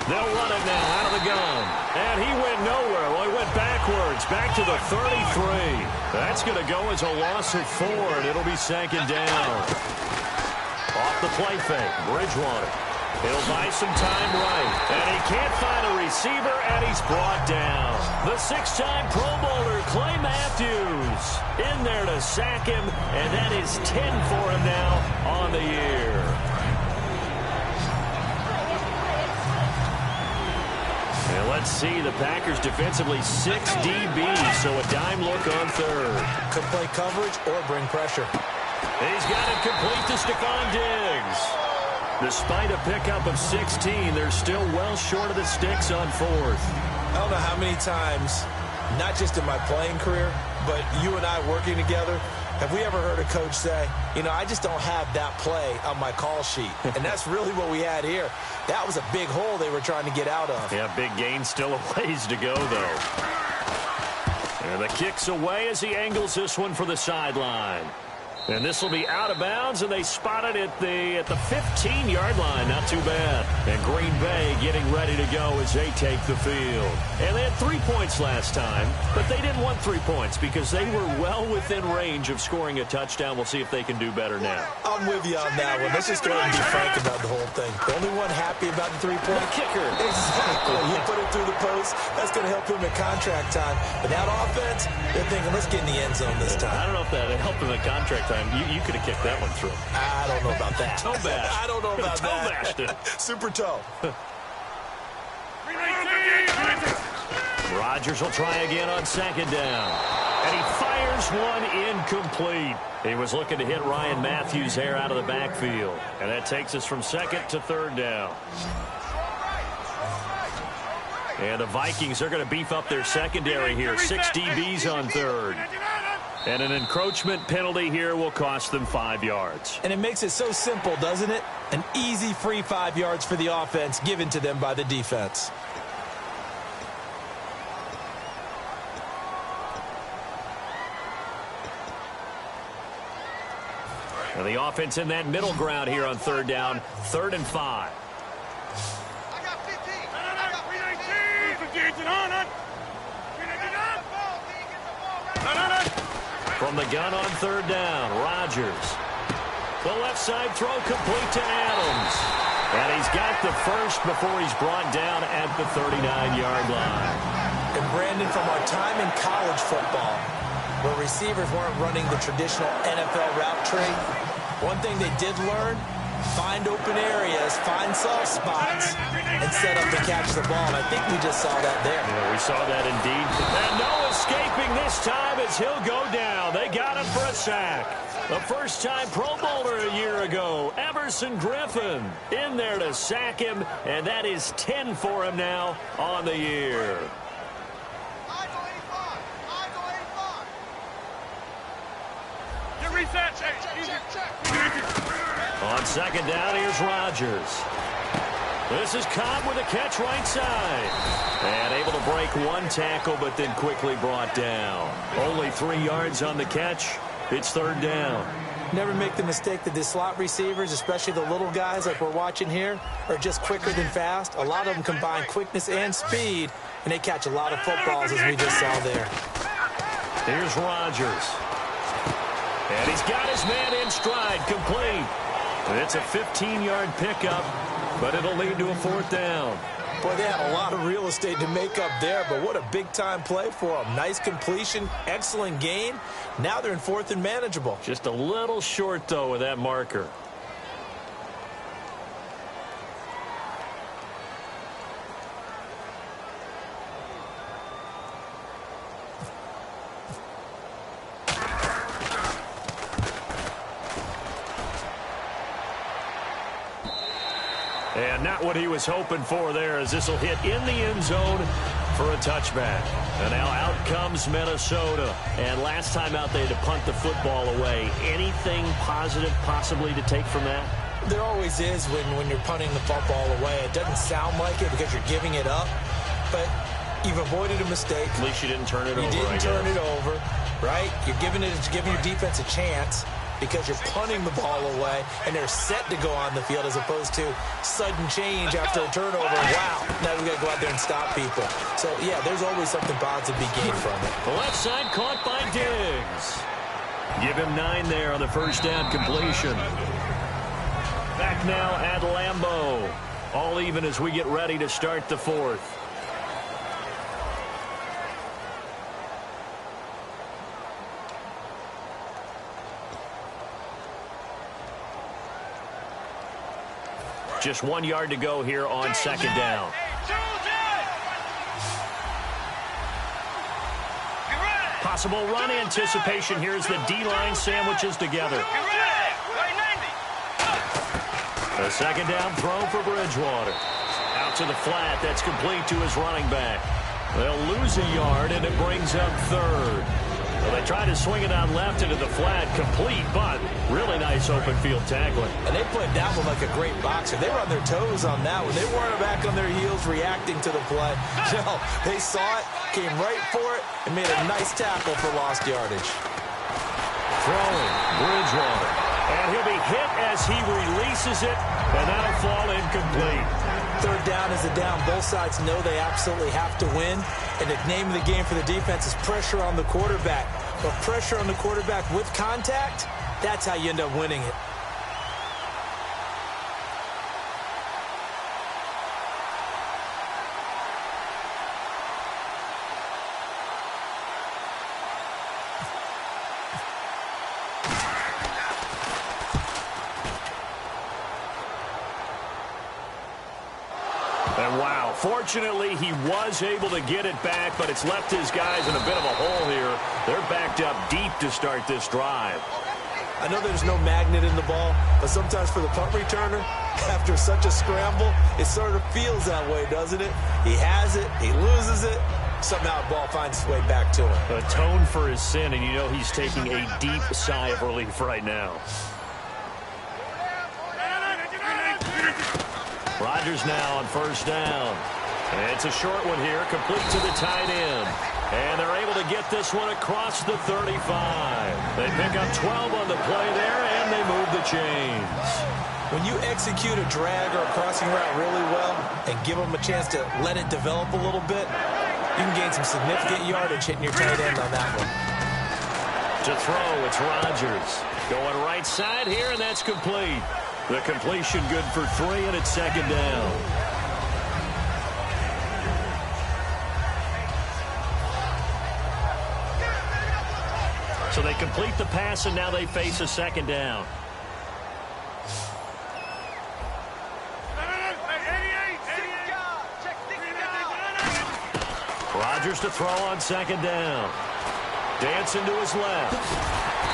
They'll run it now out of the gun. And he went nowhere. Well, he went backwards, back to the 33. That's going to go as a loss of 4, and it'll be second down. Off the play fake, Bridgewater. He'll buy some time right. And he can't find a receiver, and he's brought down. The 6-time Pro Bowler, Clay Matthews, in there to sack him, and that is 10 for him now on the year. And let's see, the Packers defensively 6 DBs, so a dime look on third. Could play coverage or bring pressure. He's got it complete to Stephon Diggs. Despite a pickup of 16, they're still well short of the sticks on fourth. I don't know how many times, not just in my playing career, but you and I working together, have we ever heard a coach say, you know, I just don't have that play on my call sheet. And that's really what we had here. That was a big hole they were trying to get out of. Yeah, big gain, still a ways to go, though. And the kick's away as he angles this one for the sideline. And this will be out of bounds, and they spot it at the 15-yard line. Not too bad. And Green Bay getting ready to go as they take the field. And they had 3 points last time, but they didn't want 3 points because they were well within range of scoring a touchdown. We'll see if they can do better now. I'm with you on that one. Let's just go ahead and be frank about the whole thing. The only one happy about the three-point kicker. Exactly. He put it through the post. That's going to help him at contract time. But that offense, they're thinking, let's get in the end zone this time. I don't know if that helped him at contract time. You could have kicked that one through. I don't know about that. Toe bash. I don't know about toe that. bashed it. Super toe. Rodgers will try again on second down. And he fires one incomplete. He was looking to hit Ryan Matthews there out of the backfield. And that takes us from second to third down. And the Vikings are going to beef up their secondary here. 6 DBs on third. And an encroachment penalty here will cost them 5 yards. And it makes it so simple, doesn't it? An easy free 5 yards for the offense given to them by the defense. And the offense in that middle ground here on third down. 3rd and 5. I got 15. I got 319. From the gun on third down, Rodgers. The left side throw complete to Adams. And he's got the first before he's brought down at the 39-yard line. And Brandon, from our time in college football, where receivers weren't running the traditional NFL route tree, one thing they did learn, find open areas, find soft spots, and set up to catch the ball. And I think we just saw that there. Yeah, we saw that indeed. And no escaping this time as he'll go down. They got him for a sack. The first-time Pro Bowler a year ago, Everson Griffin, in there to sack him, and that is 10 for him now on the year. On second down, here's Rodgers. This is Cobb with a catch right side. And able to break one tackle, but then quickly brought down. Only 3 yards on the catch. It's third down. Never make the mistake that the slot receivers, especially the little guys like we're watching here, are just quicker than fast. A lot of them combine quickness and speed, and they catch a lot of footballs, as we just saw there. Here's Rodgers. And he's got his man in stride, complete. And it's a 15-yard pickup, but it'll lead to a fourth down. Boy, they had a lot of real estate to make up there, but what a big-time play for them. Nice completion, excellent gain. Now they're in fourth and manageable. Just a little short, though, with that marker. And not what he was hoping for there, as this will hit in the end zone for a touchback. And now out comes Minnesota. And last time out, they had to punt the football away. Anything positive possibly to take from that? There always is when you're punting the football away. It doesn't sound like it because you're giving it up, but you've avoided a mistake. At least you didn't turn it over. You didn't turn it over, right? You're giving your defense a chance because you're punting the ball away, and they're set to go on the field as opposed to sudden change after a turnover. Wow, now we've got to go out there and stop people. So, yeah, there's always something positive to be gained from it. The left side caught by Diggs. Give him 9 there on the first down completion. Back now at Lambeau. All even as we get ready to start the fourth. Just 1 yard to go here on second down. Possible run anticipation here as the D-line sandwiches together. A second down throw for Bridgewater. Out to the flat. That's complete to his running back. They'll lose a yard, and it brings up third. Well, they try to swing it out left into the flat, complete, but really nice open field tackling. And they played that one like a great boxer. They were on their toes on that one. They weren't back on their heels reacting to the play. No, they saw it, came right for it, and made a nice tackle for lost yardage. Throwing, Bridgewater. And he'll be hit as he releases it, and that'll fall incomplete. Third down is a down. Both sides know they absolutely have to win. And the name of the game for the defense is pressure on the quarterback. But pressure on the quarterback with contact, that's how you end up winning it. And wow, fortunately he was able to get it back, but it's left his guys in a bit of a hole here. They're backed up deep to start this drive. I know there's no magnet in the ball, but sometimes for the punt returner, after such a scramble, it sort of feels that way, doesn't it? He has it, he loses it, somehow the ball finds its way back to him. Atone for his sin, and you know he's taking a deep sigh of relief right now. Rodgers now on first down. And it's a short one here, complete to the tight end. And they're able to get this one across the 35. They pick up 12 on the play there, and they move the chains. When you execute a drag or a crossing route really well and give them a chance to let it develop a little bit, you can gain some significant yardage hitting your tight end on that one. To throw, it's Rodgers. Going right side here, and that's complete. The completion good for 3, and it's second down. So they complete the pass, and now they face a second down. Rodgers to throw on second down. Dancing to his left.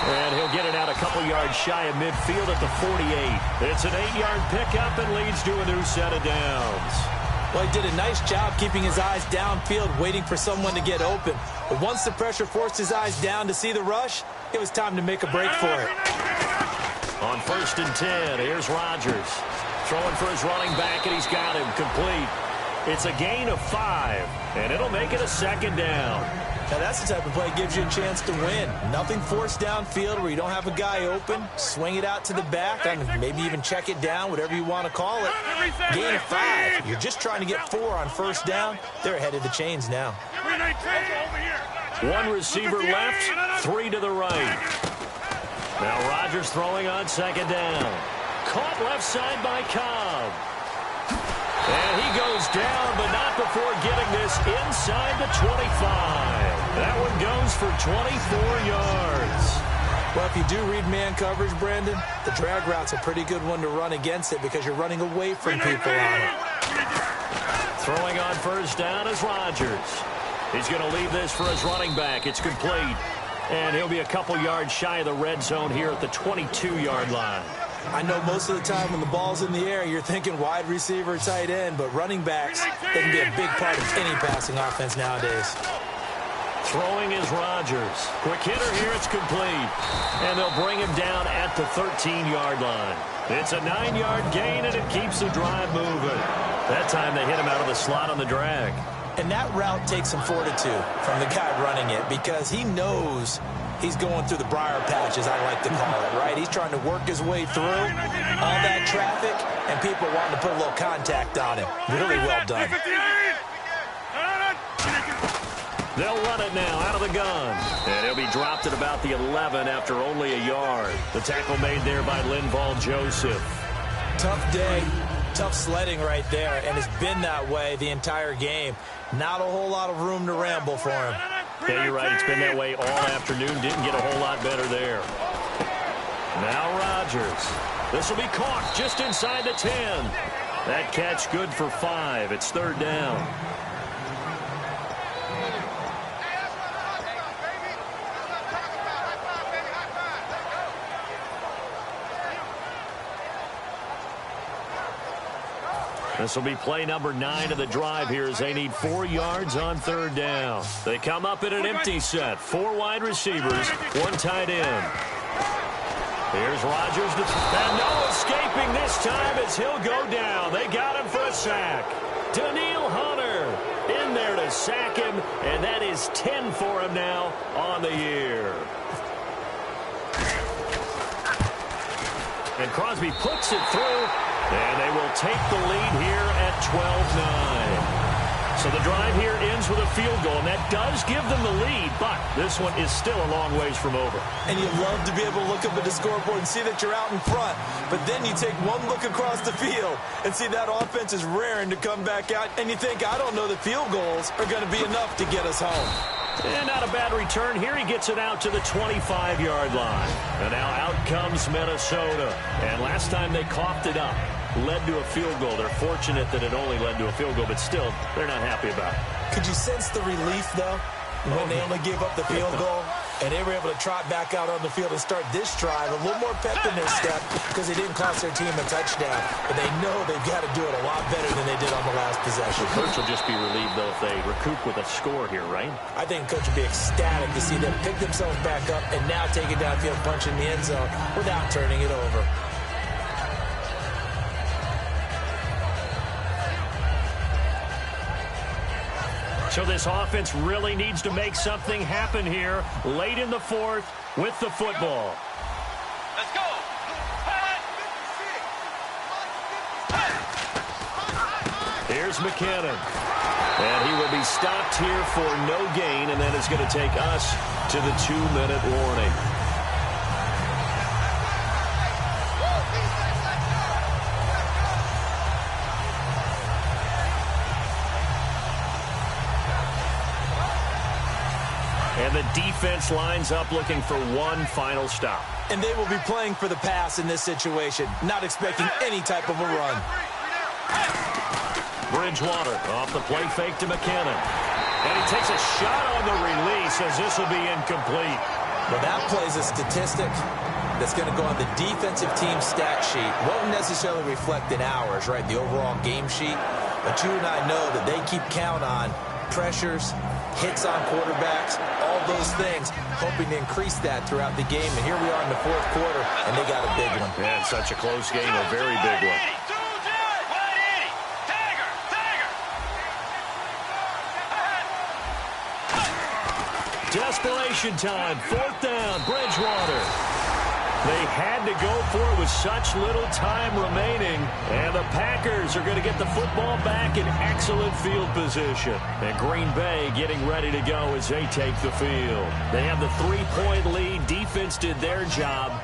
And he'll get it out a couple yards shy of midfield at the 48. It's an 8-yard pickup and leads to a new set of downs. Well, he did a nice job keeping his eyes downfield, waiting for someone to get open. But once the pressure forced his eyes down to see the rush, it was time to make a break for it. On 1st and 10, here's Rodgers. Throwing for his running back, and he's got him complete. It's a gain of 5, and it'll make it a second down. Now, that's the type of play that gives you a chance to win. Nothing forced downfield where you don't have a guy open. Swing it out to the back, and maybe even check it down, whatever you want to call it. Gain of 5. You're just trying to get 4 on first down. They're ahead of the chains now. 1 receiver left, 3 to the right. Now Rodgers throwing on second down. Caught left side by Cobb. And he goes down, but not before getting this inside the 25. That one goes for 24 yards. Well, if you do read man coverage, Brandon, the drag route's a pretty good one to run against it because you're running away from people on it. Throwing on first down is Rodgers. He's going to leave this for his running back. It's complete. And he'll be a couple yards shy of the red zone here at the 22-yard line. I know most of the time when the ball's in the air, you're thinking wide receiver, tight end, but running backs, they can be a big part of any passing offense nowadays. Throwing is Rodgers. Quick hitter here. It's complete. And they'll bring him down at the 13-yard line. It's a 9-yard gain, and it keeps the drive moving. That time they hit him out of the slot on the drag. And that route takes some fortitude from the guy running it because he knows he's going through the briar patch, as I like to call it, right? He's trying to work his way through all that traffic and people wanting to put a little contact on him. Really well done. They'll run it now out of the gun. And he'll be dropped at about the 11 after only a yard. The tackle made there by Linval Joseph. Tough day, tough sledding right there, and it's been that way the entire game. Not a whole lot of room to ramble for him. Yeah, you're right. It's been that way all afternoon. Didn't get a whole lot better there. Now Rodgers. This will be caught just inside the 10. That catch good for 5. It's 3rd down. This will be play number 9 of the drive here as they need 4 yards on 3rd down. They come up in an empty set. 4 wide receivers, 1 tight end. Here's Rodgers. And no escaping this time as he'll go down. They got him for a sack. Daniil Hunter in there to sack him, and that is 10 for him now on the year. And Crosby puts it through. And they will take the lead here at 12-9. So the drive here ends with a field goal, and that does give them the lead, but this one is still a long ways from over. And you love to be able to look up at the scoreboard and see that you're out in front, but then you take one look across the field and see that offense is raring to come back out, and you think, I don't know that field goals are going to be enough to get us home. And not a bad return. Here he gets it out to the 25-yard line. And now out comes Minnesota. And last time they coughed it up, led to a field goal. They're fortunate that it only led to a field goal, but still, they're not happy about it. Could you sense the relief, though, when they only gave up the field goal? And they were able to trot back out on the field and start this drive a little more pep in their step because they didn't cost their team a touchdown. But they know they've got to do it a lot better than they did on the last possession. Coach will just be relieved, though, if they recoup with a score here, right? I think Coach will be ecstatic to see them pick themselves back up and now take it downfield, punch in the end zone without turning it over. So this offense really needs to make something happen here late in the 4th with the football. Let's go. Here's McKinnon. And he will be stopped here for no gain, and then it's going to take us to the 2-minute warning. And the defense lines up looking for one final stop. And they will be playing for the pass in this situation, not expecting any type of a run. Bridgewater off the play fake to McKinnon. And he takes a shot on the release as this will be incomplete. Well, that plays a statistic that's going to go on the defensive team stat sheet. Won't necessarily reflect in ours, right, the overall game sheet. But you and I know that they keep count on pressures, hits on quarterbacks, all those things, hoping to increase that throughout the game. And here we are in the 4th quarter, and they got a big one. And such a close game, a very big one. Desperation time, 4th down, Bridgewater. They had to go for it with such little time remaining. And the Packers are going to get the football back in excellent field position. And Green Bay getting ready to go as they take the field. They have the 3-point lead. Defense did their job.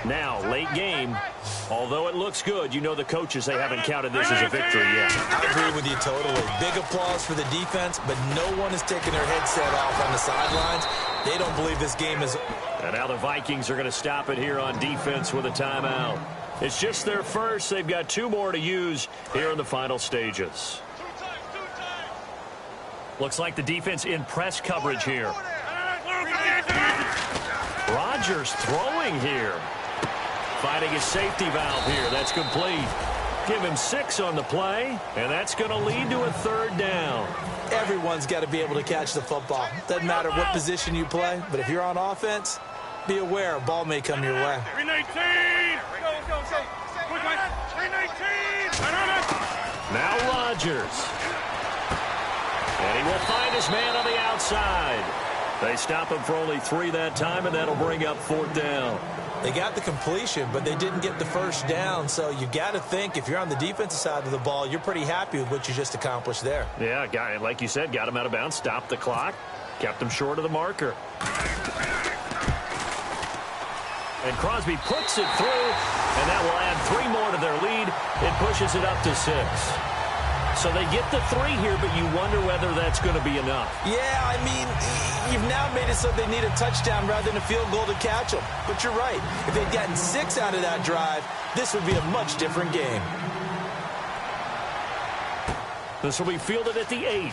Now, late game, although it looks good, you know the coaches, they haven't counted this as a victory yet. I agree with you totally. Big applause for the defense, but no one is taking their headset off on the sidelines. They don't believe this game is... And now the Vikings are going to stop it here on defense with a timeout. It's just their first. They've got 2 more to use here in the final stages. Looks like the defense in press coverage here. Rodgers throwing here. Finding his safety valve here. That's complete. give him 6 on the play, and that's going to lead to a 3rd down. Everyone's got to be able to catch the football. Doesn't matter what position you play, but if you're on offense, be aware a ball may come your way. 319! Go. 319! Now Rodgers. And he will find his man on the outside. They stop him for only 3 that time, and that'll bring up 4th down. They got the completion, but they didn't get the first down. So you got to think if you're on the defensive side of the ball, you're pretty happy with what you just accomplished there. Yeah, guy, like you said, got him out of bounds, stopped the clock, kept him short of the marker. And Crosby puts it through, and that will add 3 more to their lead. It pushes it up to 6. So they get the 3 here, but you wonder whether that's going to be enough. Yeah, I mean, you've now made it so they need a touchdown rather than a field goal to catch them. But you're right. If they'd gotten 6 out of that drive, this would be a much different game. This will be fielded at the 8.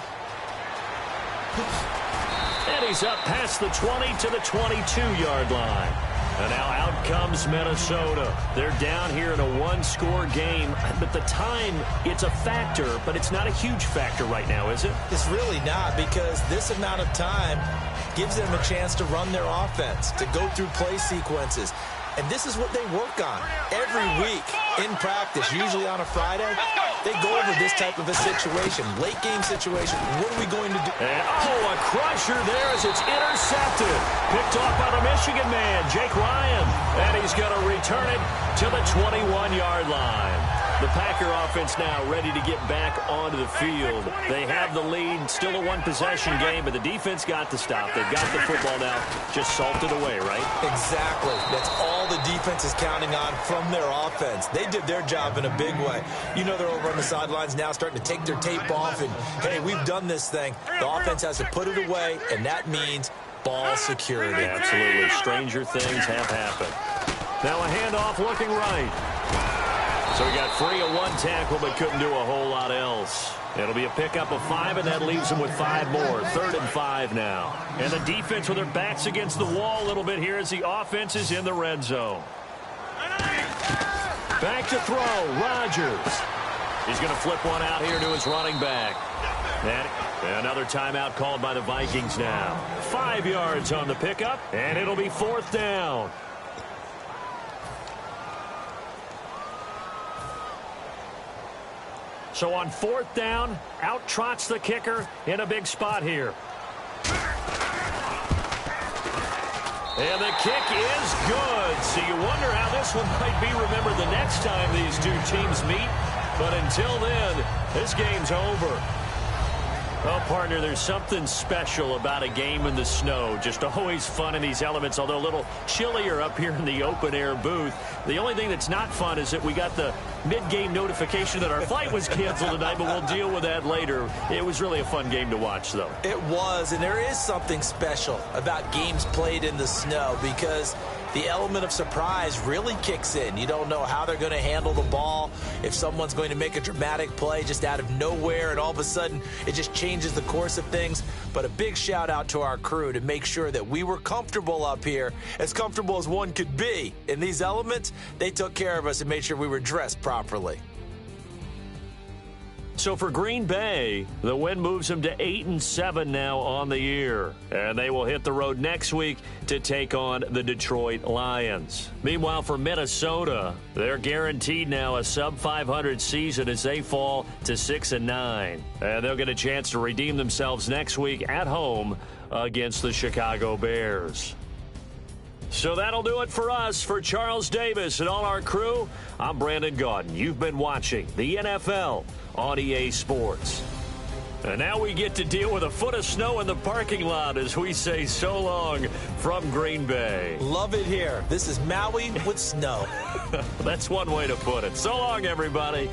And he's up past the 20 to the 22-yard line. And now out comes Minnesota. They're down here in a 1-score game. But the time, it's a factor, but it's not a huge factor right now, is it? It's really not, because this amount of time gives them a chance to run their offense, to go through play sequences. And this is what they work on every week in practice, usually on a Friday. They go over this type of a situation, late game situation. What are we going to do? And, a crusher there as it's intercepted. Picked off by the Michigan man, Jake Ryan. And he's going to return it to the 21-yard line. The Packer offense now ready to get back onto the field. They have the lead, still a 1-possession game, but the defense got to stop. They've got the football now, just salted away, right? Exactly. That's all the defense is counting on from their offense. They did their job in a big way. You know they're over on the sidelines now starting to take their tape off, and, hey, we've done this thing. The offense has to put it away, and that means ball security. Absolutely. Stranger things have happened. Now a handoff looking right. So he got free of 1 tackle, but couldn't do a whole lot else. It'll be a pickup of 5, and that leaves them with 5 more. 3rd and 5 now. And the defense with their backs against the wall a little bit here as the offense is in the red zone. Back to throw. Rodgers. He's going to flip one out here to his running back. And another timeout called by the Vikings now. 5 yards on the pickup, and it'll be 4th down. So on 4th down, out trots the kicker in a big spot here. And the kick is good. So you wonder how this one might be remembered the next time these 2 teams meet. But until then, this game's over. Well, partner, there's something special about a game in the snow. Just always fun in these elements, although a little chillier up here in the open-air booth. The only thing that's not fun is that we got the mid-game notification that our flight was canceled tonight, but we'll deal with that later. It was really a fun game to watch, though. It was, and there is something special about games played in the snow because the element of surprise really kicks in. You don't know how they're going to handle the ball, if someone's going to make a dramatic play just out of nowhere, and all of a sudden it just changes the course of things. But a big shout out to our crew to make sure that we were comfortable up here, as comfortable as one could be. In these elements, they took care of us and made sure we were dressed properly. So for Green Bay, the win moves them to 8-7 now on the year. And they will hit the road next week to take on the Detroit Lions. Meanwhile, for Minnesota, they're guaranteed now a sub-500 season as they fall to 6-9. And they'll get a chance to redeem themselves next week at home against the Chicago Bears. So that'll do it for us. For Charles Davis and all our crew, I'm Brandon Gaudin. You've been watching the NFL on EA Sports. And now we get to deal with a foot of snow in the parking lot as we say so long from Green Bay. Love it here. This is Maui with snow. That's one way to put it. So long, everybody.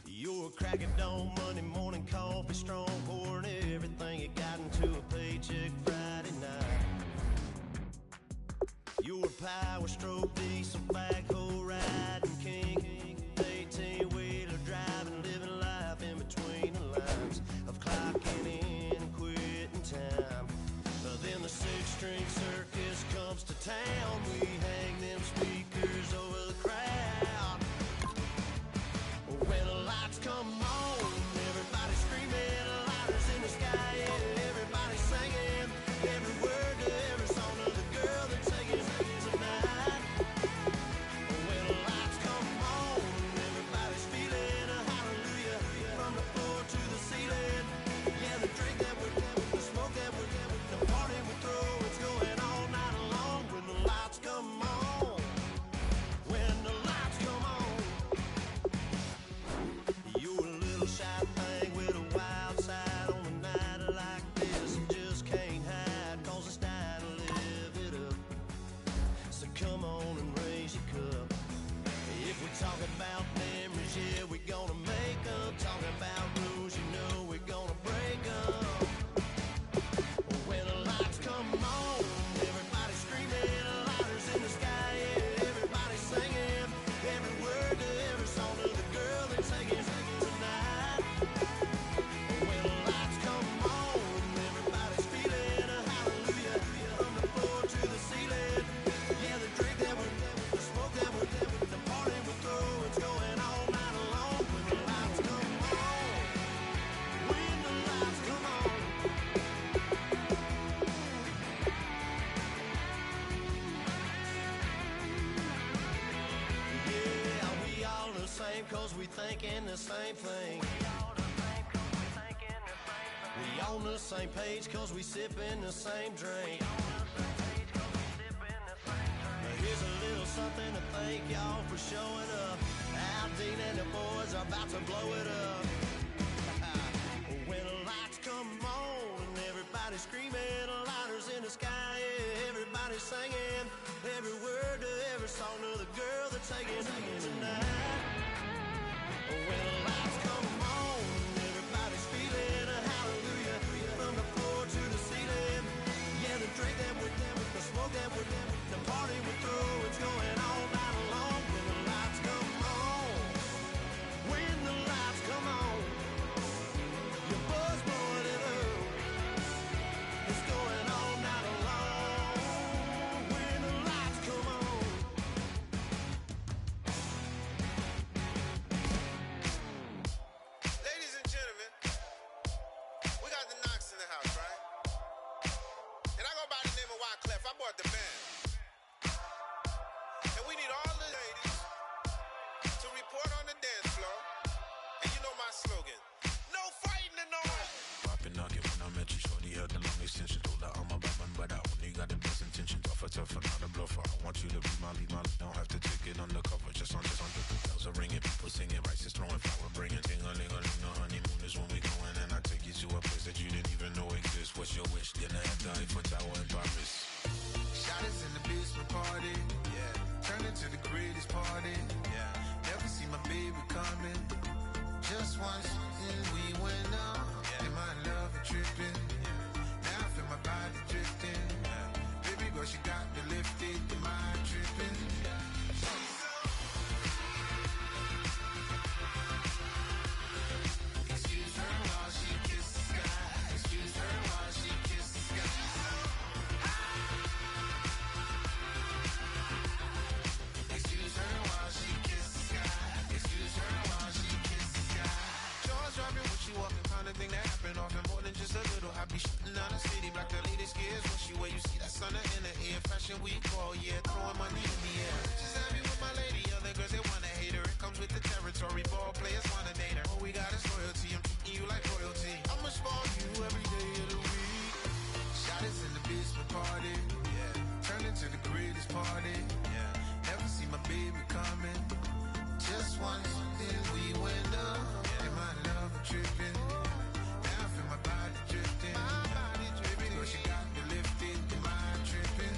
You're cracking dawn, Monday morning coffee, strong pouring everything you got into a paycheck Friday night. You're a power stroke, diesel backhoe riding king, 18-wheeler driving String circus comes to town. We hang them speakers over the crowd. When the lights come on, everybody screaming, lighters in the sky, yeah, everybody singing every word to every song of the girl they're taking tonight. When the lights come on, everybody's feeling a hallelujah from the floor to the ceiling. Yeah, the drink that we're having, the smoke that we're having, the party we throw, it's going all night long. When the lights come on, when the lights come on. You're a little shy thing with a wild side on a night like this. You just can't hide, cause it's time to live it up. So come on and raise your cup. If we talk about memories, yeah, we're gonna make them. Talking about rules, you know we're gonna break them. When the lights come on, everybody screaming, lighters in the sky, yeah, everybody singing every word to every song of the girl they're taking tonight. When the lights come on, everybody's feeling a hallelujah from the floor to the ceiling. Yeah, the drink that we're having, the smoke that we're having, the party we throw, it's going all night long. When the lights come on, when the lights come on. Yeah, we all the same cause we thinking the same thing. We on the same page cause we sipping the same drink. Now here's a little something to thank y'all for showing up. Al Dean and the boys are about to blow it up. When the lights come on and everybody's screaming, lighters in the sky, yeah, everybody's singing every word to every song of the girl they're taking tonight. When the lights come on, everybody's feeling a hallelujah from the floor to the ceiling. Yeah, the drink that we're having, the smoke that we're having, the party we throw, it's going all night long. When the lights come on, when the lights come on, your buzz blowing it up, it's going all night long. When the lights come on. Ladies and gentlemen, we got the Knox in the house, right? And I go by the name of Wyclef. I bought the band. And we need all the ladies to report on the dance floor. And you know my slogan, no fighting in no way. Poppin' nugget when I met you, shorty had the long extension. Told her I'm a bad but I only got the best intention. Tougher, not a bluffer. I want you to be my lead, don't have to take it undercover. Just on the bells are ringing, people singing, rice is throwing, flower bringing. Ting-a-ling-a-ling, the honeymoon is when we going. And I take you to a place that you didn't even know exists. What's your wish? Dinner at the Eiffel Tower in Paris. Shot us in the basement party, yeah. Turned into the greatest party, yeah. Never see my baby coming. Just once, and we went up. Yeah. And my love a tripping, yeah. Now I feel my body drifting, yeah. Baby girl, she got me lifted, the mind tripping, yeah. Excuse her while she kiss the sky. Excuse her while she kiss the sky. Excuse her while she kiss the sky. Excuse her while she kiss the sky. Jaws dropping when she walking, kind of thing that happen often more than just a little. I be shutting down the city, black the latest gears. When she wear, you see that sun in the air. Fashion week all year, throwing money in the air. Just happy with my lady, other girls they wanna hate her. It comes with the territory, ball players wanna date her. All we got is loyalty, I'm treating you like royalty. I'ma spoil you every day of the week. Shot us in the basement party, yeah. Turned into the greatest party, yeah. Never see my baby coming. Just once, then we went up, yeah. And my love a tripping. Now I feel my body drifting. Baby girl, she got me lifted, the mind tripping.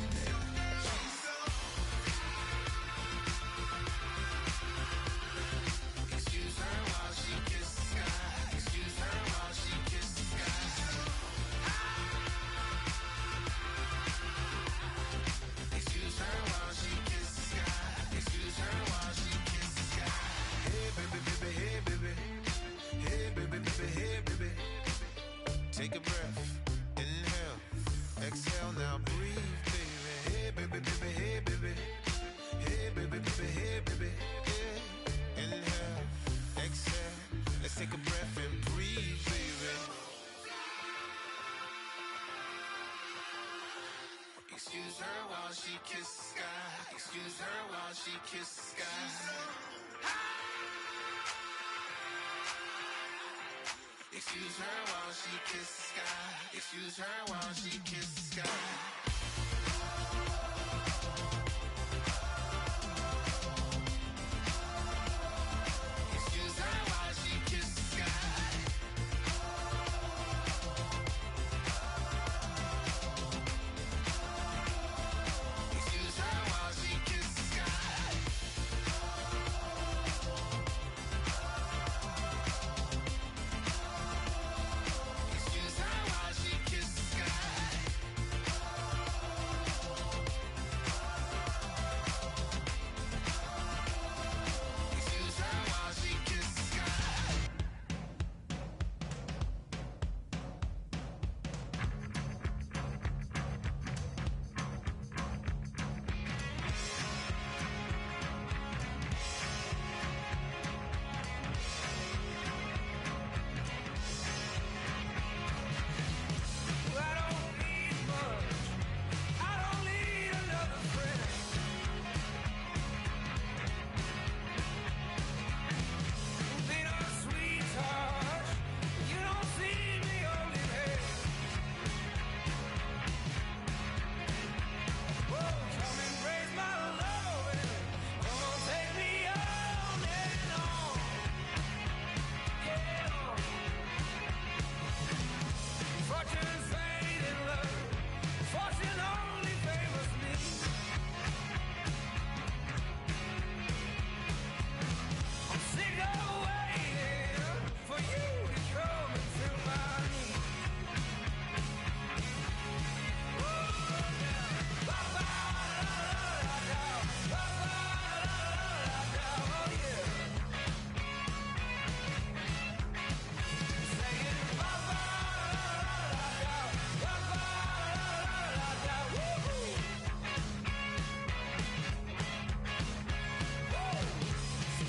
Excuse her while she kiss the sky. Excuse her while she kiss the sky. Excuse her while she kiss the sky. Excuse her while she kiss the sky. Hey baby, baby, hey baby. kissed the sky. Excuse her while she kissed the sky. Excuse her while she kissed the sky. Excuse her while she kissed the sky. Excuse her while she kissed the sky. Excuse her while she kissed the sky. Excuse her while she kissed the sky. Excuse her while she kissed the sky. I don't need much. I don't need another friend. Be no sweetheart. You don't see me holding hands. Whoa, come and raise my love and come on, take me on and on. Yeah, on. Fortune's fading love. Fortune only favors me. I'm sick of waiting for you to come into my knees. Oh, yeah. Ba-ba-da-da-da-da, ba-ba-da-da-da-da, oh, yeah. Saying ba-ba-da-da-da-da, ba-ba-da-da-da-da, woo-hoo.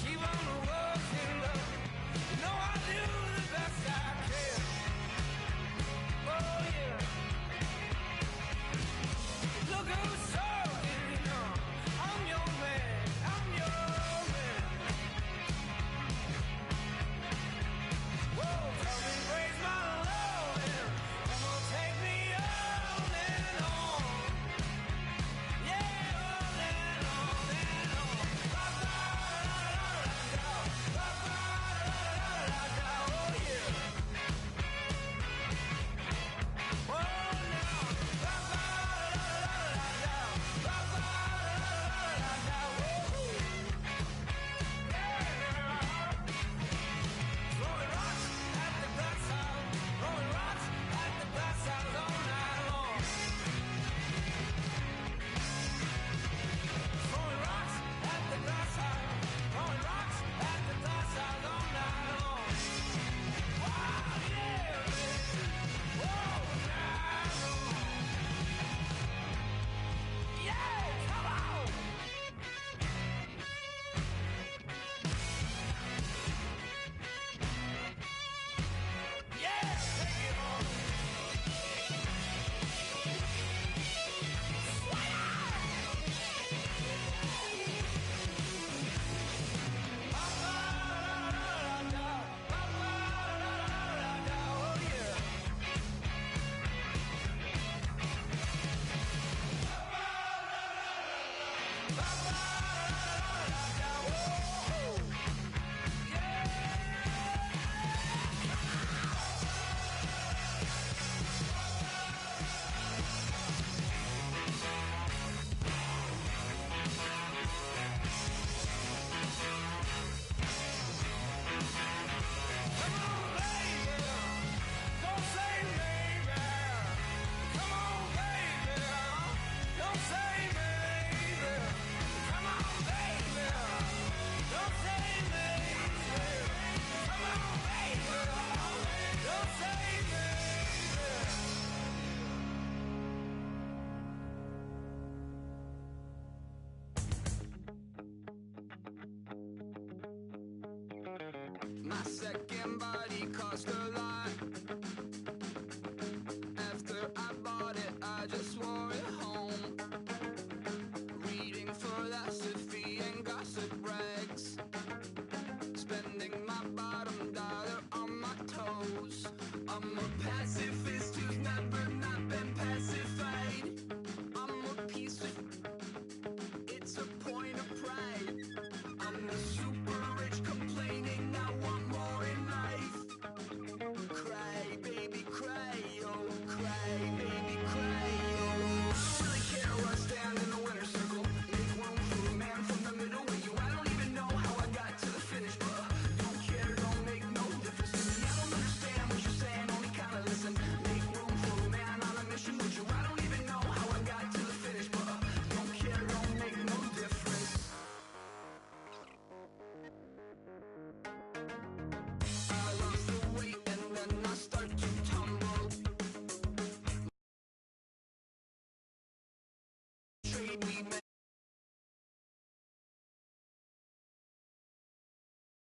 Keep on working, love. You know I do the best I can. Oh, yeah. Look who's talking, you know. I'm your man. I'm your man. Whoa, come and raise my love and come on, take me on and on. Yeah, on and on and on. Ba-ba-da-da-da-da, ba-ba-da-da-da-da, oh yeah. Oh, now. Ba-ba-da-da-da-da, ba-ba-da-da-da-da, woo-hoo. Yeah. Throwing rocks at the glass house, throwing rocks at the glass house all night long. Throwing rocks at the glass house, throwing rocks at the glass house all night long. Wow, yeah, baby. Whoa, night long. Yeah, come on. Yeah, take it on. Ba-ba-da-da-da-da, ba-ba-da-da-da-da, oh yeah. Ba-ba-da-da-da-da, whoa, yeah. Come on, baby. Don't say maybe. Come on, baby. Don't say maybe. Come on, baby. Don't say maybe. Come on, baby. Don't say maybe. My second body cost a lot.